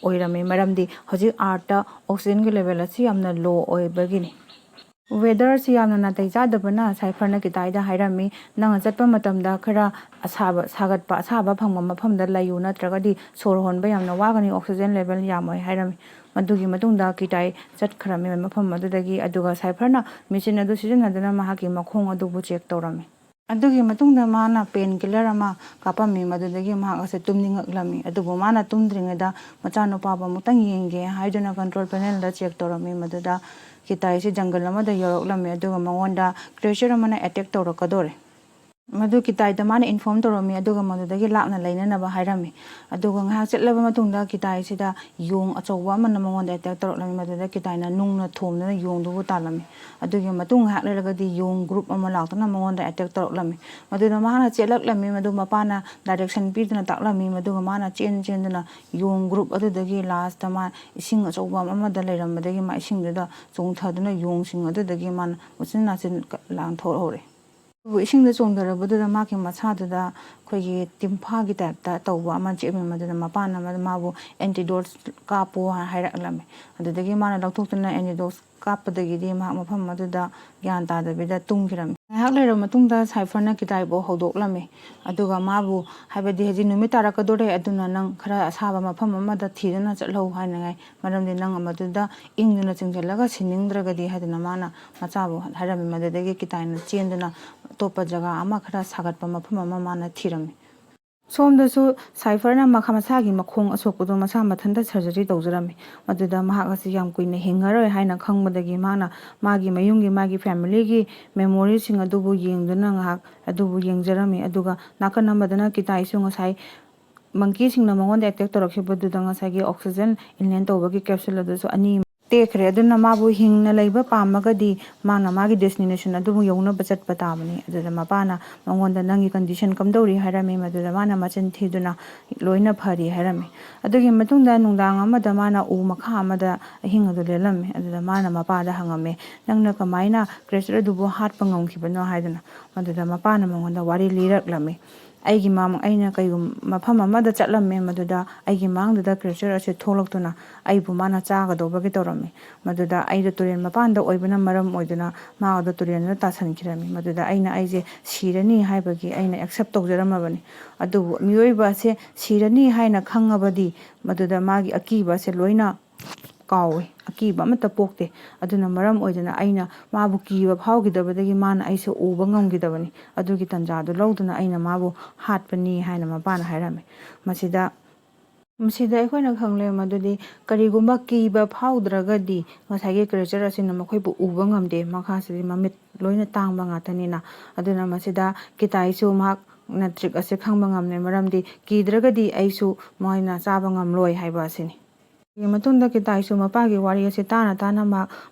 ꯑꯣꯏꯔꯝꯃꯤ ꯃꯔꯝꯗꯤ ꯍꯧꯖꯤꯛ ꯑꯥꯔꯊꯇ ꯑꯣꯛꯁꯤꯖꯦꯟꯒꯤ ꯂꯦꯚꯦꯜ ꯑꯁꯤ ꯌꯥꯝꯅ ꯂꯣ ꯑꯣꯏꯕꯒꯤꯅꯤ ꯋꯦꯗꯔ ꯑꯁꯤ ꯌꯥꯝꯅ ꯅꯥꯇꯩ ꯆꯥꯗꯕꯅ ꯁꯥꯏꯐꯔꯅ ꯀꯤꯇꯥꯏꯗ ꯍꯥꯏꯔꯝꯃꯤ ꯅꯪꯅ ꯆꯠꯄ ꯃꯇꯝꯗ ꯈꯔ ꯁꯥꯒꯠꯄ ꯑꯁꯥꯕ ꯐꯪꯕ ꯃꯐꯝꯗ ꯂꯩꯌꯨ ꯅꯠꯇ꯭ꯔꯒꯗꯤ ꯁꯣꯔ ꯍꯣꯟꯕ ꯌꯥꯝꯅ ꯋꯥꯒꯅꯤ ꯑꯣꯛꯁꯤꯖꯦꯟ ꯂꯦꯚꯦꯜ ꯌꯥꯝꯃꯣꯏ ꯍꯥꯏꯔꯝꯃꯤ ꯃꯗꯨꯒꯤ ꯃꯇꯨꯡꯗ ꯀꯤꯇꯥꯏ ꯆꯠꯈ꯭ꯔꯝꯃꯤ ꯃꯐꯝ ꯑꯗꯨꯗꯒꯤ ꯑꯗꯨꯒ ꯁꯥꯏꯐꯔꯅ ꯃꯦꯆꯤꯟ ꯑꯗꯨ ꯁꯤꯖꯤꯟꯅꯗꯨꯅ ꯃꯍꯥꯛꯀꯤ ꯃꯈꯣꯡ ꯑꯗꯨꯕꯨ ꯆꯦꯛ ꯇꯧꯔꯝꯃꯤ ꯑꯗꯨꯒꯤ ꯃꯇꯨꯡꯗ ꯃꯥꯅ ꯄꯦꯟ ꯀꯤꯂꯔ ꯑꯃ ꯀꯥꯞꯄꯝꯃꯤ ꯃꯗꯨꯗꯒꯤ ꯃꯍꯥꯛ ꯑꯁꯤ ꯇꯨꯝꯅꯤꯡꯉꯛꯂꯝꯃꯤ ꯑꯗꯨꯕꯨ ꯃꯥꯅ ꯇꯨꯝꯗ꯭ꯔꯤꯉꯩꯗ ꯃꯆꯥꯅꯨꯄꯥꯕꯨ ꯑꯃꯨꯛꯇꯪ ꯌꯦꯡꯒꯦ ꯍꯥꯏꯗꯨꯅ ꯀꯟꯇ꯭ꯔꯣꯜ ꯄꯦꯅꯦꯜꯗ ꯆꯦꯛ ꯇꯧꯔꯝꯃꯤ ꯃꯗꯨꯗ ꯀꯤꯇꯥꯏꯁꯤ ꯖꯪꯒꯜ ꯑꯃꯗ ꯌꯧꯔꯛꯂꯝꯃꯤ ꯑꯗꯨꯒ ꯃꯉꯣꯟꯗ ꯀ꯭ꯔꯦꯆꯔ ꯑꯃꯅ ꯑꯦꯇꯦꯛ ꯇꯧꯔꯛꯀꯗꯣꯔꯦ ꯃꯗꯨ ꯀꯤꯇꯥꯏꯗ ꯃꯥꯅ ꯏꯟꯐꯣꯔꯝ ꯇꯧꯔꯝꯃꯤ ꯑꯗꯨꯒ ꯃꯗꯨꯗꯒꯤ ꯂꯥꯞꯅ ꯂꯩꯅꯅꯕ ꯍꯥꯏꯔꯝꯃꯤ ꯑꯗꯨꯒ ꯉꯥꯏꯍꯥꯛ ꯆꯠꯂꯕ ꯃꯇꯨꯡꯗ ꯀꯤꯇꯥꯏꯁꯤꯗ ꯌꯣꯡ ꯑꯆꯧꯕ ꯑꯃꯅ ꯃꯉꯣꯟꯗ ꯑꯦꯇꯦꯛ ꯇꯧꯔꯛꯂꯝꯃꯤ ꯃꯗꯨꯗ ꯀꯤꯇꯥꯏꯅ ꯅꯨꯡꯅ ꯊꯣꯝꯗꯨꯅ ꯌꯣꯡꯗꯨꯕꯨ ꯇꯥꯜꯂꯝꯃꯤ ꯑꯗꯨꯒꯤ ꯃꯇꯨꯡ ꯉꯥꯏꯍꯥꯛ ꯂꯩꯔꯒꯗꯤ ꯌꯣꯡ ꯒ꯭ꯔꯨꯞ ꯑꯃ ꯂꯥꯛꯇꯨꯅ ꯃꯉꯣꯟꯗ ꯑꯦꯇꯦꯛ ꯇꯧꯔꯛꯂꯝꯃꯤ ꯃꯗꯨꯗ ꯃꯥꯅ ꯆꯦꯜꯂꯛꯂꯝꯃꯤ ꯃꯗꯨ ꯃꯄꯥꯅ ꯗꯥꯏꯔꯦꯛꯁꯟ ꯄꯤꯗꯨꯅ ꯇꯥꯛꯂꯝꯃꯤ ꯃꯗꯨꯒ ꯃꯥꯅ ꯆꯦꯟꯗꯨꯅ ꯌꯣꯡ ꯒ꯭ꯔꯨꯞ ꯑꯗꯨꯗꯒꯤ ꯂꯥꯁꯇ ꯃꯥ ꯏꯁꯤꯡ ꯑꯆꯧꯕ ꯑꯃꯗ ꯂꯩꯔꯝꯕꯗꯒꯤ ꯃꯥ ꯏꯁꯤꯡꯗꯨꯗ ꯆꯣꯡꯊꯗꯨꯅ ꯌꯣꯡꯁꯤꯡ ꯑꯗꯨꯗꯒꯤ ꯃꯥꯅ ꯎꯆꯤꯟ ꯅꯥꯆꯤꯟ ꯂꯥꯟꯊꯣꯛꯍꯧꯔꯦ ꯑꯗꯨꯕꯨ ꯏꯁꯤꯡꯗ ꯆꯣꯡꯊꯔꯕꯗꯨꯗ ꯃꯥꯒꯤ ꯃꯁꯥꯗꯨꯗ ꯑꯩꯈꯣꯏꯒꯤ ꯇꯤꯝꯐꯥꯒꯤ ꯇꯥꯏꯞꯇ ꯇꯧꯕ ꯑꯃ ꯆꯦꯞꯃꯤ ꯃꯗꯨꯗ ꯃꯄꯥꯅ ꯃꯥꯕꯨ ꯑꯦꯟꯇꯤꯗꯣꯠ ꯀꯥꯞꯄꯣ ꯍꯥꯏꯔꯛꯂꯝꯃꯤ ꯑꯗꯨꯗꯒꯤ ꯃꯥꯅ ꯂꯧꯊꯣꯛꯇꯨꯅ ꯑꯦꯟꯇꯤꯗꯣꯠ ꯀꯥꯞꯄꯗꯒꯤꯗꯤ ꯃꯍꯥꯛ ꯃꯐꯝ ꯑꯗꯨꯗ ꯒ꯭ꯌꯥꯟ ꯇꯥꯗꯕꯤꯗ ꯇꯨꯝꯈꯤꯔꯝꯃꯤ ꯉꯥꯏꯍꯥꯛ ꯂꯩꯔꯕ ꯃꯇꯨꯡꯗ ꯁꯥꯏꯐꯔꯅ ꯀꯤꯇꯥꯏꯕꯨ ꯍꯧꯗꯣꯛꯂꯝꯃꯤ ꯑꯗꯨꯒ ꯃꯥꯕꯨ ꯍꯥꯏꯕꯗꯤ ꯍꯧꯖꯤꯛ ꯅꯨꯃꯤꯠ ꯇꯥꯔꯛꯀꯗꯣꯔꯦ ꯑꯗꯨꯅ ꯅꯪ ꯈꯔ ꯑꯁꯥꯕ ꯃꯐꯝ ꯑꯃꯗ ꯊꯤꯗꯨꯅ ꯆꯠꯍꯧ ꯍꯥꯏꯅꯉꯥꯏ ꯃꯔꯝꯗꯤ ꯅꯪ ꯃꯗꯨꯗ ꯏꯪꯗꯨꯅ ꯆꯤꯡꯁꯤꯜꯂꯒ ꯁꯤꯅꯤꯡꯗ꯭ꯔꯒꯗꯤ ꯍꯥꯏꯗꯨꯅ ꯃꯥꯅ ꯃꯆꯥꯕꯨ ꯍꯥꯏꯔꯝꯃꯤ ꯃꯗꯨꯗꯒꯤ ꯀꯤꯇꯥꯏꯅ ꯆꯦꯟꯗꯨꯅ ꯑꯇꯣꯞꯄ ꯖꯒꯥ ꯑꯃ ꯈꯔ ꯁꯥꯒꯠꯄ ꯃꯐꯝ ꯑꯃ ꯃꯥꯅ ꯊꯤꯔꯝꯃꯤ ꯁꯣꯝꯗꯁꯨ ꯁꯥꯏꯐꯔꯅ ꯃꯁꯥꯒꯤ ꯃꯈꯣꯡ ꯑꯁꯣꯛꯄꯗꯣ ꯃꯁꯥ ꯃꯊꯟꯇ ꯁꯔꯖꯔꯤ ꯇꯧꯖꯔꯝꯃꯤ ꯃꯗꯨꯗ ꯃꯍꯥꯛ ꯑꯁꯤ ꯌꯥꯝ ꯀꯨꯏꯅ ꯍꯤꯡꯉꯔꯣꯏ ꯍꯥꯏꯅ ꯈꯪꯕꯗꯒꯤ ꯃꯥꯅ ꯃꯥꯒꯤ ꯃꯌꯨꯝꯒꯤ ꯃꯥꯒꯤ ꯐꯦꯃꯤꯂꯤꯒꯤ ꯃꯦꯃꯣꯔꯤꯁꯤꯡ ꯑꯗꯨꯕꯨ ꯌꯦꯡꯗꯨꯅ ꯉꯥꯏꯍꯥꯛ ꯑꯗꯨꯕꯨ ꯌꯦꯡꯖꯔꯝꯃꯤ ꯑꯗꯨꯒ ꯅꯥꯀꯟ ꯑꯃꯗꯅ ꯀꯤꯇꯥꯏꯁꯨ ꯉꯁꯥꯏ ꯃꯪꯀꯤꯁꯤꯡꯅ ꯃꯉꯣꯟꯗ ꯑꯦꯇꯦꯛ ꯇꯧꯔꯛꯈꯤꯕꯗꯨꯗ ꯉꯁꯥꯏꯒꯤ ꯑꯣꯛꯁꯤꯖꯦꯟ ꯏꯟꯍꯦꯜ ꯇꯧꯕꯒꯤ ꯀꯦꯞꯁꯨꯜ ꯑꯗꯨꯁꯨ ꯑꯅꯤ ꯇꯦꯛꯈ꯭ꯔꯦ ꯑꯗꯨꯅ ꯃꯥꯕꯨ ꯍꯤꯡꯅ ꯂꯩꯕ ꯄꯥꯝꯃꯒꯗꯤ ꯃꯥꯅ ꯃꯥꯒꯤ ꯗꯦꯁꯇꯤꯅꯦꯁꯟ ꯑꯗꯨꯕꯨ ꯌꯧꯅꯕ ꯆꯠꯄ ꯇꯥꯕꯅꯤ ꯑꯗꯨꯗ ꯃꯄꯥꯅ ꯃꯉꯣꯟꯗ ꯅꯪꯒꯤ ꯀꯟꯗꯤꯁꯟ ꯀꯝꯗꯧꯔꯤ ꯍꯥꯏꯔꯝꯃꯤ ꯃꯗꯨꯗ ꯃꯥꯅ ꯃꯆꯤꯟ ꯊꯤꯗꯨꯅ ꯂꯣꯏꯅ ꯐꯔꯤ ꯍꯥꯏꯔꯝꯃꯤ ꯑꯗꯨꯒꯤ ꯃꯇꯨꯡꯗ ꯅꯨꯡꯗꯥꯡ ꯑꯃꯗ ꯃꯥꯅ ꯎ ꯃꯈꯥ ꯑꯃꯗ ꯑꯍꯤꯡ ꯑꯗꯨ ꯂꯦꯜꯂꯝꯃꯤ ꯑꯗꯨꯗ ꯃꯥꯅ ꯃꯄꯥꯗ ꯍꯪꯉꯝꯃꯤ ꯅꯪꯅ ꯀꯃꯥꯏꯅ ꯀ꯭ꯔꯦꯆꯔ ꯑꯗꯨꯕꯨ ꯍꯥꯠꯄ ꯉꯝꯈꯤꯕꯅꯣ ꯍꯥꯏꯗꯨꯅ ꯃꯗꯨꯗ ꯃꯄꯥꯅ ꯃꯉꯣꯟꯗ ꯋꯥꯔꯤ ꯂꯤꯔꯛꯂꯝꯃꯤ ꯑꯩꯅ ꯀꯩꯒꯨꯝꯕ ꯃꯐꯝ ꯑꯃꯗ ꯆꯠꯂꯝꯃꯦ ꯃꯗꯨꯗ ꯑꯩꯒꯤ ꯃꯥꯡꯗꯨꯗ ꯀ꯭ꯔꯦꯆꯔ ꯑꯁꯤ ꯊꯣꯛꯂꯛꯇꯨꯅ ꯑꯩꯕꯨ ꯃꯥꯅ ꯆꯥꯒꯗꯧꯕꯒꯤ ꯇꯧꯔꯝꯃꯤ ꯃꯗꯨꯗ ꯑꯩꯗꯣ ꯇꯨꯔꯦꯜ ꯃꯄꯥꯟꯗ ꯑꯣꯏꯕꯅ ꯃꯔꯝ ꯑꯣꯏꯗꯨꯅ ꯃꯥ ꯑꯗꯣ ꯇꯨꯔꯦꯜꯗ ꯇꯥꯁꯟꯈꯤꯔꯝꯃꯤ ꯃꯗꯨꯗ ꯑꯩꯁꯦ ꯁꯤꯔꯅꯤ ꯍꯥꯏꯕꯒꯤ ꯑꯩꯅ ꯑꯦꯛꯁꯦꯞ ꯇꯧꯖꯔꯝꯃꯕꯅꯤ ꯑꯗꯨꯕꯨ ꯃꯤꯑꯣꯏꯕ ꯑꯁꯦ ꯁꯤꯔꯅꯤ ꯍꯥꯏꯅ ꯈꯪꯉꯕꯗꯤ ꯃꯗꯨꯗ ꯃꯥꯒꯤ ꯑꯀꯤꯕ ꯑꯁꯦ ꯂꯣꯏꯅ ꯀꯥꯎꯋꯤ ꯑꯀꯤꯕ ꯑꯃꯠꯇ ꯄꯣꯛꯇꯦ ꯑꯗꯨꯅ ꯃꯔꯝ ꯑꯣꯏꯗꯨꯅ ꯑꯩꯅ ꯃꯥꯕꯨ ꯀꯤꯕ ꯐꯥꯎꯈꯤꯗꯕꯗꯒꯤ ꯃꯥꯅ ꯑꯩꯁꯨ ꯎꯕ ꯉꯝꯈꯤꯗꯕꯅꯤ ꯑꯗꯨꯒꯤ ꯇꯟꯖꯥꯗꯨ ꯂꯧꯗꯨꯅ ꯑꯩꯅ ꯃꯥꯕꯨ ꯍꯥꯠꯄꯅꯤ ꯍꯥꯏꯅ ꯃꯄꯥꯅ ꯍꯥꯏꯔꯝꯃꯤ ꯃꯁꯤꯗ ꯑꯩꯈꯣꯏꯅ ꯈꯪꯂꯦ ꯃꯗꯨꯗꯤ ꯀꯔꯤꯒꯨꯝꯕ ꯀꯤꯕ ꯐꯥꯎꯗ꯭ꯔꯒꯗꯤ ꯉꯁꯥꯏꯒꯤ ꯀ꯭ꯔꯦꯆꯔ ꯑꯁꯤꯅ ꯃꯈꯣꯏꯕꯨ ꯎꯕ ꯉꯝꯗꯦ ꯃꯈꯥꯁꯤꯗꯤ ꯃꯃꯤꯠ ꯂꯣꯏꯅ ꯇꯥꯡꯕ ꯉꯥꯛꯇꯅꯤꯅ ꯑꯗꯨꯅ ꯃꯁꯤꯗ ꯀꯤꯇꯥꯏꯁꯨ ꯃꯍꯥꯛꯅ ꯇ꯭ꯔꯤꯛ ꯑꯁꯤ ꯈꯪꯕ ꯉꯝꯂꯦ ꯃꯔꯝꯗꯤ ꯀꯤꯗ꯭ꯔꯒꯗꯤ ꯑꯩꯁꯨ ꯃꯣꯏꯅ ꯆꯥꯕ ꯉꯝꯂꯣꯏ ꯍꯥꯏꯕ ꯑꯁꯤꯅꯤ ꯃꯇꯨꯡꯗ ꯀꯤꯇꯥꯏꯁꯨ ꯃꯄꯥꯒꯤ ꯋꯥꯔꯤ ꯑꯁꯤ ꯇꯥꯅ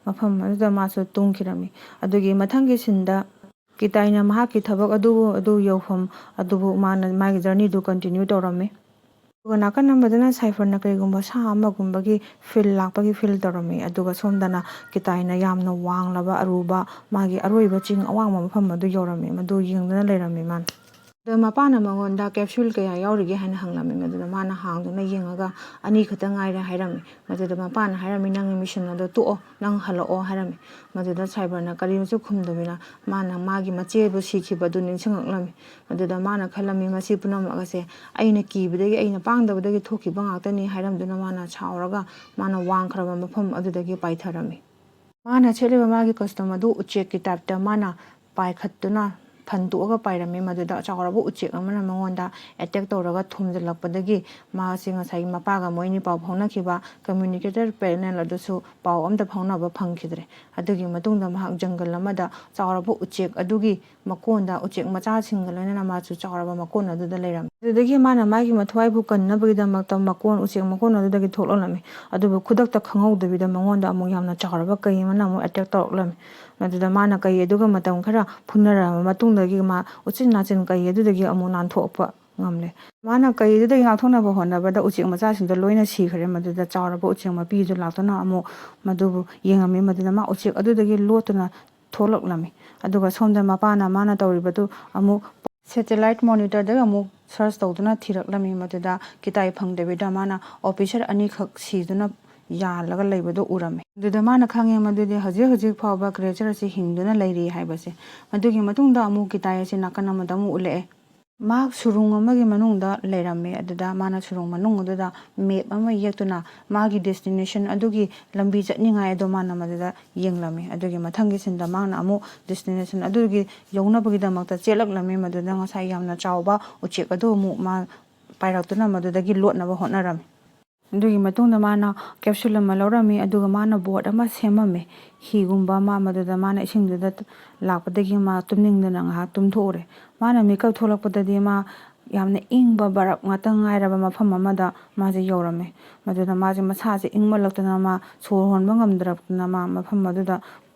ꯃꯐꯝ ꯑꯗꯨꯗ ꯃꯥꯁꯨ ꯇꯨꯝꯈꯤꯔꯝꯃꯤ ꯑꯗꯨꯒꯤ ꯃꯊꯪꯒꯤ ꯁꯤꯟꯗ ꯀꯤꯇꯥꯏꯅ ꯃꯍꯥꯛꯀꯤ ꯊꯕꯛ ꯑꯗꯨ ꯌꯧꯐꯝ ꯑꯗꯨꯕꯨ ꯃꯥꯅ ꯃꯥꯒꯤ ꯖꯔꯅꯤꯗꯨ ꯀꯟꯇꯤꯅ꯭ꯌꯨ ꯇꯧꯔꯝꯃꯤ ꯑꯗꯨꯒ ꯅꯥꯀꯟ ꯑꯃꯗꯅ ꯁꯥꯏꯐꯔꯅ ꯀꯔꯤꯒꯨꯝꯕ ꯁꯥ ꯑꯃꯒꯨꯝꯕꯒꯤ ꯂꯥꯛꯄꯒꯤ ꯐꯤꯜ ꯇꯧꯔꯝꯃꯤ ꯑꯗꯨꯒ ꯁꯣꯝꯗꯅ ꯀꯤꯇꯥꯏꯅ ꯌꯥꯝꯅ ꯋꯥꯡꯂꯕ ꯑꯔꯨꯕ ꯃꯥꯒꯤ ꯑꯔꯣꯏꯕ ꯆꯤꯡ ꯑꯋꯥꯡꯕ ꯃꯐꯝ ꯑꯗꯨ ꯌꯧꯔꯝꯃꯤ ꯃꯗꯨ ꯌꯦꯡꯗꯨꯅ ꯂꯩꯔꯝꯃꯤ ꯃꯥꯅ ꯑꯗ ꯃꯄꯥꯅ ꯃꯉꯣꯟꯗ ꯀꯦꯞꯁꯨꯜ ꯀꯌꯥ ꯌꯥꯎꯔꯤꯒꯦ ꯍꯥꯏꯅ ꯍꯪꯂꯝꯃꯤ ꯃꯗꯨꯗ ꯃꯥꯅ ꯍꯥꯡꯗꯨꯅ ꯌꯦꯡꯉꯒ 2 ꯈꯛꯇ ꯉꯥꯏꯔꯦ ꯍꯥꯏꯔꯝꯃꯤ ꯃꯗꯨꯗ ꯃꯄꯥꯅ ꯍꯥꯏꯔꯝꯃꯤ ꯅꯪꯒꯤ ꯃꯤꯁꯟ ꯑꯗꯣ ꯇꯣꯛꯑꯣ ꯅꯪ ꯍꯜꯂꯛꯑꯣ ꯍꯥꯏꯔꯝꯃꯤ ꯃꯗꯨꯗ ꯁꯥꯏꯐꯔꯅ ꯀꯔꯤꯃꯁꯨ ꯈꯨꯝꯗꯕꯤꯅ ꯃꯥꯅ ꯃꯥꯒꯤ ꯃꯆꯦꯕꯨ ꯁꯤꯈꯤꯕꯗꯨ ꯅꯤꯡꯁꯤꯡꯉꯛꯂꯝꯃꯤ ꯑꯗꯨꯗ ꯃꯥꯅ ꯈꯜꯂꯝꯃꯤ ꯃꯁꯤ ꯄꯨꯝꯅꯃꯛ ꯑꯁꯦ ꯑꯩꯅ ꯀꯤꯕꯗꯒꯤ ꯑꯩꯅ ꯄꯥꯡꯗꯕꯗꯒꯤ ꯊꯣꯛꯈꯤꯕ ꯉꯥꯛꯇꯅꯤ ꯍꯥꯏꯔꯝꯗꯨꯅ ꯃꯥꯅ ꯁꯥꯎꯔꯒ ꯃꯥꯅ ꯋꯥꯡꯈ꯭ꯔꯕ ꯃꯐꯝ ꯑꯗꯨꯗꯒꯤ ꯄꯥꯏꯊꯔꯝꯃꯤ ꯃꯥꯅ ꯁꯦꯠꯂꯤꯕ ꯃꯥꯒꯤ ꯀꯁꯇꯝ ꯑꯗꯨ ꯎꯆꯦꯛꯀꯤ ꯇꯥꯏꯞꯇ ꯃꯥꯅ ꯄꯥꯏꯈꯠꯇꯨꯅ ꯐꯟꯗꯣꯛꯑꯒ ꯄꯥꯏꯔꯝꯃꯤ ꯃꯗꯨꯗ ꯆꯥꯎꯔꯕ ꯎꯆꯦꯛ ꯑꯃꯅ ꯃꯉꯣꯟꯗ ꯑꯦꯇꯦꯛ ꯇꯧꯔꯒ ꯊꯣꯝꯖꯤꯜꯂꯛꯄꯗꯒꯤ ꯃꯥꯁꯤ ꯉꯁꯥꯏ ꯃꯄꯥꯒ ꯃꯣꯏꯅꯤ ꯄꯥꯎ ꯐꯥꯎꯅꯈꯤꯕ ꯀꯝꯃ꯭ꯌꯨꯅꯤꯀꯦꯇꯔ ꯄꯦꯅꯦꯜ ꯑꯗꯨꯁꯨ ꯄꯥꯎ ꯑꯝꯇ ꯐꯥꯎꯅꯕ ꯐꯪꯈꯤꯗ꯭ꯔꯦ ꯑꯗꯨꯒꯤ ꯃꯇꯨꯡꯗ ꯃꯍꯥꯛ ꯖꯪꯒꯜ ꯑꯃꯗ ꯆꯥꯎꯔꯕ ꯎꯆꯦꯛ ꯑꯗꯨꯒꯤ ꯃꯀꯣꯟꯗ ꯎꯆꯦꯛ ꯃꯆꯥꯁꯤꯡꯒ ꯂꯣꯏꯅꯅ ꯃꯥꯁꯨ ꯆꯥꯎꯔꯕ ꯃꯀꯣꯟ ꯑꯗꯨꯗ ꯂꯩꯔꯝꯃꯤ ꯑꯗꯨꯗꯒꯤ ꯃꯥꯅ ꯃꯥꯒꯤ ꯃꯊ꯭ꯋꯥꯏꯕꯨ ꯀꯟꯅꯕꯒꯤꯗꯃꯛꯇ ꯎꯆꯦꯛ ꯃꯀꯣꯟ ꯑꯗꯨꯗꯒꯤ ꯊꯣꯛꯂꯛꯂꯝꯃꯤ ꯑꯗꯨꯕꯨ ꯈꯨꯗꯛꯇ ꯈꯪꯍꯧꯗꯕꯤꯗ ꯃꯉꯣꯟꯗ ꯑꯃꯨꯛ ꯌꯥꯝꯅ ꯆꯥꯎꯔꯕ ꯀꯩ ꯑꯃꯅ ꯑꯃꯨꯛ ꯑꯦꯇꯦꯛ ꯇꯧꯔꯛꯂꯝꯃꯤ ꯃꯗꯨꯗ ꯃꯥꯅ ꯀꯩ ꯑꯗꯨꯒ ꯃꯇꯝ ꯈꯔ ꯐꯨꯅꯔꯕ ꯃꯇꯨꯡꯗꯒꯤ ꯃꯥ ꯎꯆꯤꯟ ꯅꯥꯆꯤꯟ ꯀꯩ ꯑꯗꯨꯗꯒꯤ ꯑꯃꯨꯛ ꯅꯥꯟꯊꯣꯛꯄ ꯉꯝꯂꯦ ꯃꯥꯅ ꯀꯩ ꯑꯗꯨꯗꯒꯤ ꯉꯥꯛꯊꯣꯛꯅꯕ ꯍꯣꯠꯅꯕꯗ ꯎꯆꯦꯛ ꯃꯆꯥꯁꯤꯡꯗꯣ ꯂꯣꯏꯅ ꯁꯤꯈ꯭ꯔꯦ ꯃꯗꯨꯗ ꯆꯥꯎꯔꯕ ꯎꯆꯦꯛ ꯃꯄꯤꯗꯨ ꯂꯥꯛꯇꯨꯅ ꯑꯃꯨꯛ ꯃꯗꯨꯕꯨ ꯌꯦꯡꯉꯝꯃꯤ ꯃꯗꯨꯗ ꯃꯥ ꯎꯆꯦꯛ ꯑꯗꯨꯗꯒꯤ ꯂꯣꯠꯇꯨꯅ ꯊꯣꯛꯂꯛꯂꯝꯃꯤ ꯑꯗꯨꯒ ꯁꯣꯝꯗ ꯃꯥꯅ ꯇꯧꯔꯤꯕꯗꯨ ꯑꯃꯨꯛ ꯁꯦꯇꯦꯂꯥꯏꯠ ꯃꯣꯅꯤꯇꯔꯗꯒꯤ ꯑꯃꯨꯛ ꯁꯔꯆ ꯇꯧꯗꯨꯅ ꯊꯤꯔꯛꯂꯝꯃꯤ ꯃꯗꯨꯗ ꯀꯤꯇꯥꯏ ꯐꯪꯗꯕꯤꯗ ꯃꯥꯅ ꯑꯣꯐꯤꯁꯔ 2 ꯈꯛ ꯁꯤꯗꯨꯅ ꯌꯥꯜꯂꯒ ꯂꯩꯕꯗꯨ ꯎꯔꯝꯃꯤ ꯑꯗꯨꯗ ꯃꯥꯅ ꯈꯪꯉꯦ ꯃꯗꯨꯗꯤ ꯍꯧꯖꯤꯛ ꯐꯥꯎꯕ ꯀ꯭ꯔꯦꯆꯔ ꯑꯁꯤ ꯍꯤꯡꯗꯨꯅ ꯂꯩꯔꯤ ꯍꯥꯏꯕꯁꯦ ꯃꯗꯨꯒꯤ ꯃꯇꯨꯡꯗ ꯑꯃꯨꯛ ꯀꯤꯇꯥꯏ ꯑꯁꯤ ꯅꯥꯀꯟ ꯑꯃꯗ ꯑꯃꯨꯛ ꯎꯠꯂꯛꯑꯦ ꯃꯍꯥꯛ ꯁꯨꯔꯨꯡ ꯑꯃꯒꯤ ꯃꯅꯨꯡꯗ ꯂꯩꯔꯝꯃꯦ ꯑꯗꯨꯗ ꯃꯥꯅ ꯁꯨꯔꯨꯡ ꯃꯅꯨꯡ ꯑꯗꯨꯗ ꯃꯦꯞ ꯑꯃ ꯌꯦꯛꯇꯨꯅ ꯃꯥꯒꯤ ꯗꯦꯁꯇꯤꯅꯦꯁꯟ ꯑꯗꯨꯒꯤ ꯂꯝꯕꯤ ꯆꯠꯅꯤꯡꯉꯥꯏ ꯑꯗꯣ ꯃꯥꯅ ꯃꯗꯨꯗ ꯌꯦꯡꯂꯝꯃꯤ ꯑꯗꯨꯒꯤ ꯃꯊꯪꯒꯤ ꯁꯤꯟꯗ ꯃꯥꯅ ꯑꯃꯨꯛ ꯗꯦꯁꯇꯤꯅꯦꯁꯟ ꯑꯗꯨꯒꯤ ꯌꯧꯅꯕꯒꯤꯗꯃꯛꯇ ꯆꯦꯜꯂꯛꯂꯝꯃꯤ ꯃꯗꯨꯗ ꯉꯁꯥꯏ ꯌꯥꯝꯅ ꯆꯥꯎꯕ ꯎꯆꯦꯛ ꯑꯗꯨ ꯑꯃꯨꯛ ꯃꯥ ꯄꯥꯏꯔꯛꯇꯨꯅ ꯃꯗꯨꯗꯒꯤ ꯂꯣꯠꯅꯕ ꯍꯣꯠꯅꯔꯝꯃꯤ ꯑꯗꯨꯒꯤ ꯃꯇꯨꯡꯗ ꯃꯥꯅ ꯀꯦꯞꯁꯨꯜ ꯑꯃ ꯂꯧꯔꯝꯃꯤ ꯑꯗꯨꯒ ꯃꯥꯅ ꯕꯣꯠ ꯑꯃ ꯁꯦꯝꯃꯝꯃꯦ ꯍꯤꯒꯨꯝꯕ ꯑꯃ ꯃꯗꯨꯗ ꯃꯥꯅ ꯏꯁꯤꯡꯗꯨꯗ ꯂꯥꯛꯄꯗꯒꯤ ꯃꯥ ꯇꯨꯝꯅꯤꯡꯗꯅ ꯉꯥꯏꯍꯥꯛ ꯇꯨꯝꯊꯣꯛꯎꯔꯦ ꯃꯥꯅ ꯃꯤꯀꯞ ꯊꯣꯛꯂꯛꯄꯗꯗꯤ ꯃꯥ ꯌꯥꯝꯅ ꯏꯪꯕ ꯕꯔꯞ ꯉꯥꯛꯇꯪ ꯉꯥꯏꯔꯕ ꯃꯐꯝ ꯑꯃꯗ ꯃꯥꯁꯦ ꯌꯧꯔꯝꯃꯦ ꯃꯗꯨꯗ ꯃꯥꯁꯦ ꯃꯁꯥꯁꯦ ꯏꯪꯃꯜꯂꯛꯇꯅ ꯃꯥ ꯁꯣꯔ ꯍꯣꯟꯕ ꯉꯝꯗ꯭ꯔꯕꯅ ꯃꯥ ꯃꯐꯝ ꯑꯗꯨꯗ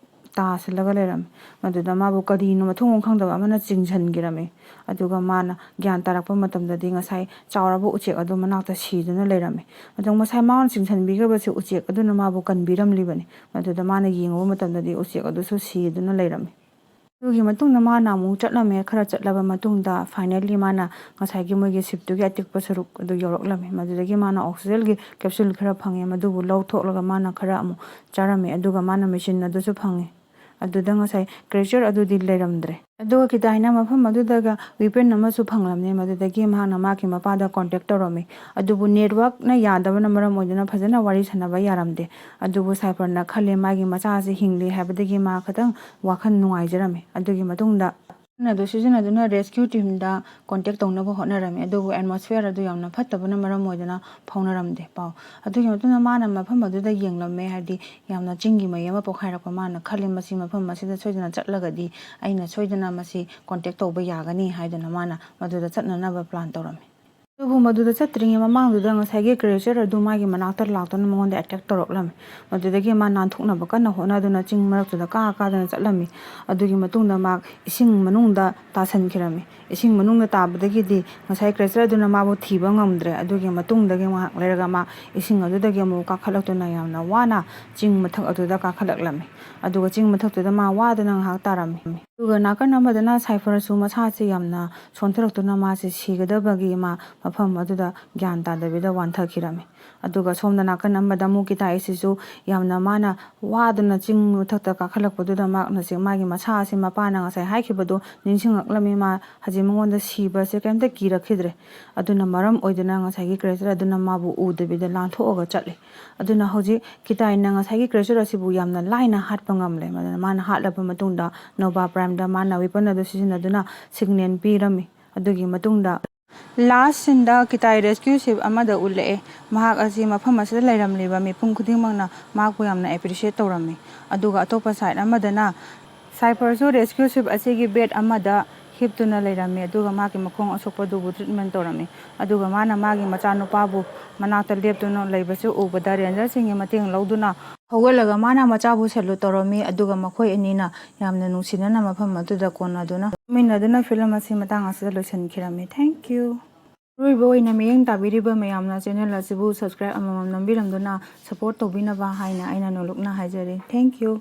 ꯇꯥꯁꯤꯜꯂꯒ ꯂꯩꯔꯝꯃꯦ ꯃꯗꯨꯗ ꯃꯥꯕꯨ ꯀꯔꯤꯅꯣ ꯃꯊꯣꯡ ꯈꯪꯗꯕ ꯑꯃꯅ ꯆꯤꯡꯁꯤꯟꯈꯤꯔꯝꯃꯦ ꯑꯗꯨꯒ ꯃꯥꯅ ꯒ꯭ꯌꯥꯟ ꯇꯥꯔꯛꯄ ꯃꯇꯝꯗꯗꯤ ꯉꯁꯥꯏ ꯆꯥꯎꯔꯕ ꯎꯆꯦꯛ ꯑꯗꯨ ꯃꯅꯥꯛꯇ ꯁꯤꯗꯨꯅ ꯂꯩꯔꯝꯃꯦ ꯑꯗꯨꯒ ꯉꯁꯥꯏ ꯃꯥꯅ ꯆꯤꯡꯁꯤꯟꯕꯤꯈ꯭ꯔꯕꯁꯤ ꯎꯆꯦꯛ ꯑꯗꯨꯅ ꯃꯥꯕꯨ ꯀꯟꯕꯤꯔꯝꯂꯤꯕꯅꯤ ꯃꯗꯨꯗ ꯃꯥꯅ ꯌꯦꯡꯉꯨꯕ ꯃꯇꯝꯗꯗꯤ ꯎꯆꯦꯛ ꯑꯗꯨꯁꯨ ꯁꯤꯗꯨꯅ ꯂꯩꯔꯝꯃꯦ ꯑꯗꯨꯒꯤ ꯃꯇꯨꯡꯗ ꯃꯥꯅ ꯑꯃꯨꯛ ꯆꯠꯂꯝꯃꯦ ꯈꯔ ꯆꯠꯂꯕ ꯃꯇꯨꯡꯗ ꯐꯥꯏꯅꯦꯜꯂꯤ ꯃꯥꯅ ꯉꯁꯥꯏꯒꯤ ꯃꯣꯏꯒꯤ ꯁꯤꯞꯇꯨꯒꯤ ꯑꯇꯦꯛꯄ ꯁꯔꯨꯛ ꯑꯗꯨ ꯌꯧꯔꯛꯂꯝꯃꯦ ꯃꯗꯨꯗꯒꯤ ꯃꯥꯅ ꯑꯣꯛꯁꯤꯖꯦꯟꯒꯤ ꯀꯦꯞꯁꯨꯜ ꯈꯔ ꯐꯪꯉꯦ ꯃꯗꯨꯕꯨ ꯂꯧꯊꯣꯛꯂꯒ ꯃꯥꯅ ꯈꯔ ꯑꯃꯨꯛ ꯆꯥꯔꯝꯃꯦ ꯑꯗꯨꯒ ꯃꯥꯅ ꯃꯦꯆꯤꯟ ꯑꯗꯨꯁꯨ ꯐꯪꯉꯦ ꯑꯗꯨꯗ ꯉꯁꯥꯏ ꯀ꯭ꯔꯦꯆꯔ ꯑꯗꯨꯗꯤ ꯂꯩꯔꯝꯗ꯭ꯔꯦ ꯑꯗꯨꯒ ꯀꯤꯇꯥꯏꯅ ꯃꯐꯝ ꯑꯗꯨꯗꯒ ꯋꯤꯄꯟ ꯑꯃꯁꯨ ꯐꯪꯂꯝꯃꯦ ꯃꯗꯨꯗꯒꯤ ꯃꯍꯥꯛꯅ ꯃꯥꯒꯤ ꯃꯄꯥꯗ ꯀꯣꯟꯇꯦꯛ ꯇꯧꯔꯝꯃꯤ ꯑꯗꯨꯕꯨ ꯅꯦꯠꯋꯥꯔꯛꯅ ꯌꯥꯗꯕꯅ ꯃꯔꯝ ꯑꯣꯏꯗꯨꯅ ꯐꯖꯅ ꯋꯥꯔꯤ ꯁꯥꯟꯅꯕ ꯌꯥꯔꯝꯗꯦ ꯑꯗꯨꯕꯨ ꯁꯥꯏꯐꯔꯅ ꯈꯜꯂꯦ ꯃꯥꯒꯤ ꯃꯆꯥꯁꯤ ꯍꯤꯡꯂꯤ ꯍꯥꯏꯕꯗꯒꯤ ꯃꯥ ꯈꯤꯇꯪ ꯋꯥꯈꯜ ꯅꯨꯡꯉꯥꯏꯖꯔꯝꯃꯤ ꯑꯗꯨꯒꯤ ꯃꯇꯨꯡꯗ ꯑꯗꯨ ꯁꯤꯖꯤꯟꯅꯗꯨꯅ ꯔꯦꯁꯀ꯭ꯌꯨ ꯇꯤꯝꯗ ꯀꯣꯟꯇꯦꯛ ꯇꯧꯅꯕ ꯍꯣꯠꯅꯔꯝꯃꯤ ꯑꯗꯨꯕꯨ ꯑꯦꯠꯃꯣꯁꯐꯤꯌꯔ ꯑꯗꯨ ꯌꯥꯝꯅ ꯐꯠꯇꯕꯅ ꯃꯔꯝ ꯑꯣꯏꯗꯨꯅ ꯐꯥꯎꯅꯔꯝꯗꯦ ꯄꯥꯎ ꯑꯗꯨꯒꯤ ꯃꯇꯨꯡꯗ ꯃꯥꯅ ꯃꯐꯝ ꯑꯗꯨꯗ ꯌꯦꯡꯂꯝꯃꯦ ꯍꯥꯏꯗꯤ ꯌꯥꯝꯅ ꯆꯤꯡꯒꯤ ꯃꯩ ꯑꯃ ꯄꯣꯛꯈꯥꯏꯔꯛꯄ ꯃꯥꯅ ꯈꯜꯂꯤ ꯃꯁꯤ ꯃꯐꯝ ꯑꯁꯤꯗ ꯁꯣꯏꯗꯅ ꯆꯠꯂꯒꯗꯤ ꯑꯩꯅ ꯁꯣꯏꯗꯅ ꯃꯁꯤ ꯀꯣꯟꯇꯦꯛ ꯇꯧꯕ ꯌꯥꯒꯅꯤ ꯍꯥꯏꯗꯨꯅ ꯃꯥꯅ ꯃꯗꯨꯗ ꯆꯠꯅꯅꯕ ꯄ꯭ꯂꯥꯟ ꯇꯧꯔꯝꯃꯤ ꯑꯗꯨꯕꯨ ꯃꯗꯨꯗ ꯆꯠꯇ꯭ꯔꯤꯉꯩ ꯃꯃꯥꯡꯗꯨꯗ ꯉꯁꯥꯏꯒꯤ ꯀ꯭ꯔꯦꯆꯔ ꯑꯗꯨ ꯃꯥꯒꯤ ꯃꯅꯥꯛꯇ ꯂꯥꯛꯇꯨꯅ ꯃꯉꯣꯟꯗ ꯑꯦꯇꯦꯛ ꯇꯧꯔꯛꯂꯝꯃꯤ ꯃꯗꯨꯗꯒꯤ ꯃꯥ ꯅꯥꯟꯊꯣꯛꯅꯕ ꯀꯟꯅ ꯍꯣꯠꯅꯗꯨꯅ ꯆꯤꯡ ꯃꯔꯛꯇꯨꯗ ꯀꯥꯗꯅ ꯆꯠꯂꯝꯃꯤ ꯑꯗꯨꯒꯤ ꯃꯇꯨꯡꯗ ꯃꯥ ꯏꯁꯤꯡ ꯃꯅꯨꯡꯗ ꯇꯥꯁꯟꯈꯤꯔꯝꯃꯤ ꯏꯁꯤꯡ ꯃꯅꯨꯡꯗ ꯇꯥꯕꯗꯒꯤꯗꯤ ꯉꯁꯥꯏ ꯀ꯭ꯔꯦꯆꯔ ꯑꯗꯨꯅ ꯃꯥꯕꯨ ꯊꯤꯕ ꯉꯝꯗ꯭ꯔꯦ ꯑꯗꯨꯒꯤ ꯃꯇꯨꯡꯗꯒꯤ ꯉꯥꯏꯍꯥꯛ ꯂꯩꯔꯒ ꯃꯥ ꯏꯁꯤꯡ ꯑꯗꯨꯗꯒꯤ ꯑꯃꯨꯛ ꯀꯥꯈꯠꯂꯛꯇꯨꯅ ꯌꯥꯝꯅ ꯋꯥꯅ ꯆꯤꯡ ꯃꯊꯛ ꯑꯗꯨꯗ ꯀꯥꯈꯠꯂꯛꯂꯝꯃꯤ ꯑꯗꯨꯒ ꯆꯤꯡ ꯃꯊꯛꯇꯨꯗ ꯃꯥ ꯋꯥꯗꯅ ꯉꯥꯏꯍꯥꯛ ꯇꯥꯔꯝꯃꯤ ꯑꯗꯨꯒ ꯅꯥꯀꯟ ꯑꯃꯗꯅ ꯁꯥꯏꯐꯔꯁꯨ ꯃꯁꯥꯁꯦ ꯌꯥꯝꯅ ꯁꯣꯟꯊꯔꯛꯇꯨꯅ ꯃꯥꯁꯦ ꯁꯤꯒꯗꯕꯒꯤ ꯃꯥ ꯃꯐꯝ ꯑꯗꯨꯗ ꯒ꯭ꯌꯥꯟ ꯇꯥꯗꯕꯤꯗ ꯋꯥꯟꯊꯈꯤꯔꯝꯃꯤ ꯑꯗꯨꯒ ꯁꯣꯝꯗ ꯅꯥꯀꯟ ꯑꯃꯗ ꯑꯃꯨꯛ ꯀꯤꯇꯥꯏꯁꯤꯁꯨ ꯌꯥꯝꯅ ꯃꯥꯅ ꯋꯥꯗꯅ ꯆꯤꯡ ꯃꯊꯛꯇ ꯀꯥꯈꯠꯂꯛꯄꯗꯨꯗ ꯃꯥꯒꯤ ꯃꯁꯥ ꯑꯁꯤ ꯃꯄꯥꯅ ꯉꯁꯥꯏ ꯍꯥꯏꯈꯤꯕꯗꯣ ꯅꯤꯡꯁꯤꯡꯉꯛꯂꯝꯃꯤ ꯃꯥ ꯍꯧꯖꯤꯛ ꯃꯉꯣꯟꯗ ꯁꯤꯕꯁꯦ ꯀꯩꯝꯇ ꯀꯤꯔꯛꯈꯤꯗ꯭ꯔꯦ ꯑꯗꯨꯅ ꯃꯔꯝ ꯑꯣꯏꯗꯨꯅ ꯉꯁꯥꯏꯒꯤ ꯀ꯭ꯔꯦꯆꯔ ꯑꯗꯨꯅ ꯃꯥꯕꯨ ꯎꯗꯕꯤꯗ ꯂꯥꯟꯊꯣꯛꯑꯒ ꯆꯠꯂꯤ ꯑꯗꯨꯅ ꯍꯧꯖꯤꯛ ꯀꯤꯇꯥꯏꯅ ꯉꯁꯥꯏꯒꯤ ꯀ꯭ꯔꯦꯆꯔ ꯑꯁꯤꯕꯨ ꯌꯥꯝꯅ ꯂꯥꯏꯅ ꯍꯥꯠꯄ ꯉꯝꯂꯦ ꯃꯗꯨꯅ ꯃꯥꯅ ꯍꯥꯠꯂꯕ ꯃꯇꯨꯡꯗ ꯅꯣꯚꯥ ꯄ꯭ꯔꯥꯏꯝꯗ ꯃꯥꯅ ꯋꯦꯄꯟ ꯑꯗꯨ ꯁꯤꯖꯤꯟꯅꯗꯨꯅ ꯁꯤꯒꯅꯦꯜ ꯄꯤꯔꯝꯃꯤ ꯑꯗꯨꯒꯤ ꯃꯇꯨꯡꯗ ꯂꯥꯁ ꯁꯤꯟꯗ ꯀꯤꯇꯥꯏ ꯔꯦꯁꯀ꯭ꯌꯨ ꯁꯤꯞ ꯑꯃꯗ ꯎꯠꯂꯛꯑꯦ ꯃꯍꯥꯛ ꯑꯁꯤ ꯃꯐꯝ ꯑꯁꯤꯗ ꯂꯩꯔꯝꯂꯤꯕ ꯃꯤꯄꯨꯝ ꯈꯨꯗꯤꯡꯃꯛꯅ ꯃꯍꯥꯛꯄꯨ ꯌꯥꯝꯅ ꯑꯦꯄ꯭ꯔꯤꯁꯤꯌꯦꯠ ꯇꯧꯔꯝꯃꯤ ꯑꯗꯨꯒ ꯑꯇꯣꯞꯄ ꯁꯥꯏꯠ ꯑꯃꯗꯅ ꯁꯥꯏꯐꯔꯁꯨ ꯔꯦꯁꯀ꯭ꯌꯨ ꯁꯤꯞ ꯑꯁꯤꯒꯤ ꯕꯦꯠ ꯑꯃꯗ ꯍꯤꯞꯇꯨꯅ ꯂꯩꯔꯝꯃꯤ ꯑꯗꯨꯒ ꯃꯥꯒꯤ ꯃꯈꯣꯡ ꯑꯁꯣꯛꯄꯗꯨꯕꯨ ꯇ꯭ꯔꯤꯠꯃꯦꯟ ꯇꯧꯔꯝꯃꯤ ꯑꯗꯨꯒ ꯃꯥꯅ ꯃꯥꯒꯤ ꯃꯆꯥꯅꯨꯄꯥꯕꯨ ꯃꯅꯥꯛꯇ ꯂꯦꯞꯇꯨꯅ ꯂꯩꯕꯁꯨ ꯎꯕꯗ ꯔꯦꯟꯖꯔꯁꯤꯡꯒꯤ ꯃꯇꯦꯡ ꯂꯧꯗꯨꯅ ꯍꯧꯒꯠꯂꯒ ꯃꯥꯅ ꯃꯆꯥꯕꯨ ꯁꯦꯂꯨꯠ ꯇꯧꯔꯝꯃꯤ ꯑꯗꯨꯒ ꯃꯈꯣꯏ ꯑꯅꯤꯅ ꯌꯥꯝꯅ ꯅꯨꯡꯁꯤꯅꯅ ꯃꯐꯝ ꯑꯗꯨꯗ ꯀꯣꯟꯅꯗꯨꯅ ꯆꯠꯃꯤꯟꯅꯗꯨꯅ ꯐꯤꯂꯝ ꯑꯁꯤ ꯃꯇꯥꯡ ꯑꯁꯤꯗ ꯂꯣꯏꯁꯤꯟꯈꯤꯔꯝꯃꯤ ꯊꯦꯡꯛ ꯌꯨ ꯑꯔꯣꯏꯕ ꯑꯣꯏꯅ ꯃꯤꯠꯌꯦꯡ ꯇꯥꯕꯤꯔꯤꯕ ꯃꯌꯥꯝꯅ ꯆꯦꯅꯦꯜ ꯑꯁꯤꯕꯨ ꯁꯕꯁꯀ꯭ꯔꯥꯏꯕ ꯑꯃꯃꯝ ꯅꯝꯕꯤꯔꯝꯗꯨꯅ ꯁꯄꯣꯔꯠ ꯇꯧꯕꯤꯅꯕ ꯍꯥꯏꯅ ꯑꯩꯅ ꯅꯣꯂꯨꯛꯅ ꯍꯥꯏꯖꯔꯤ ꯊꯦꯡꯛ ꯌꯨ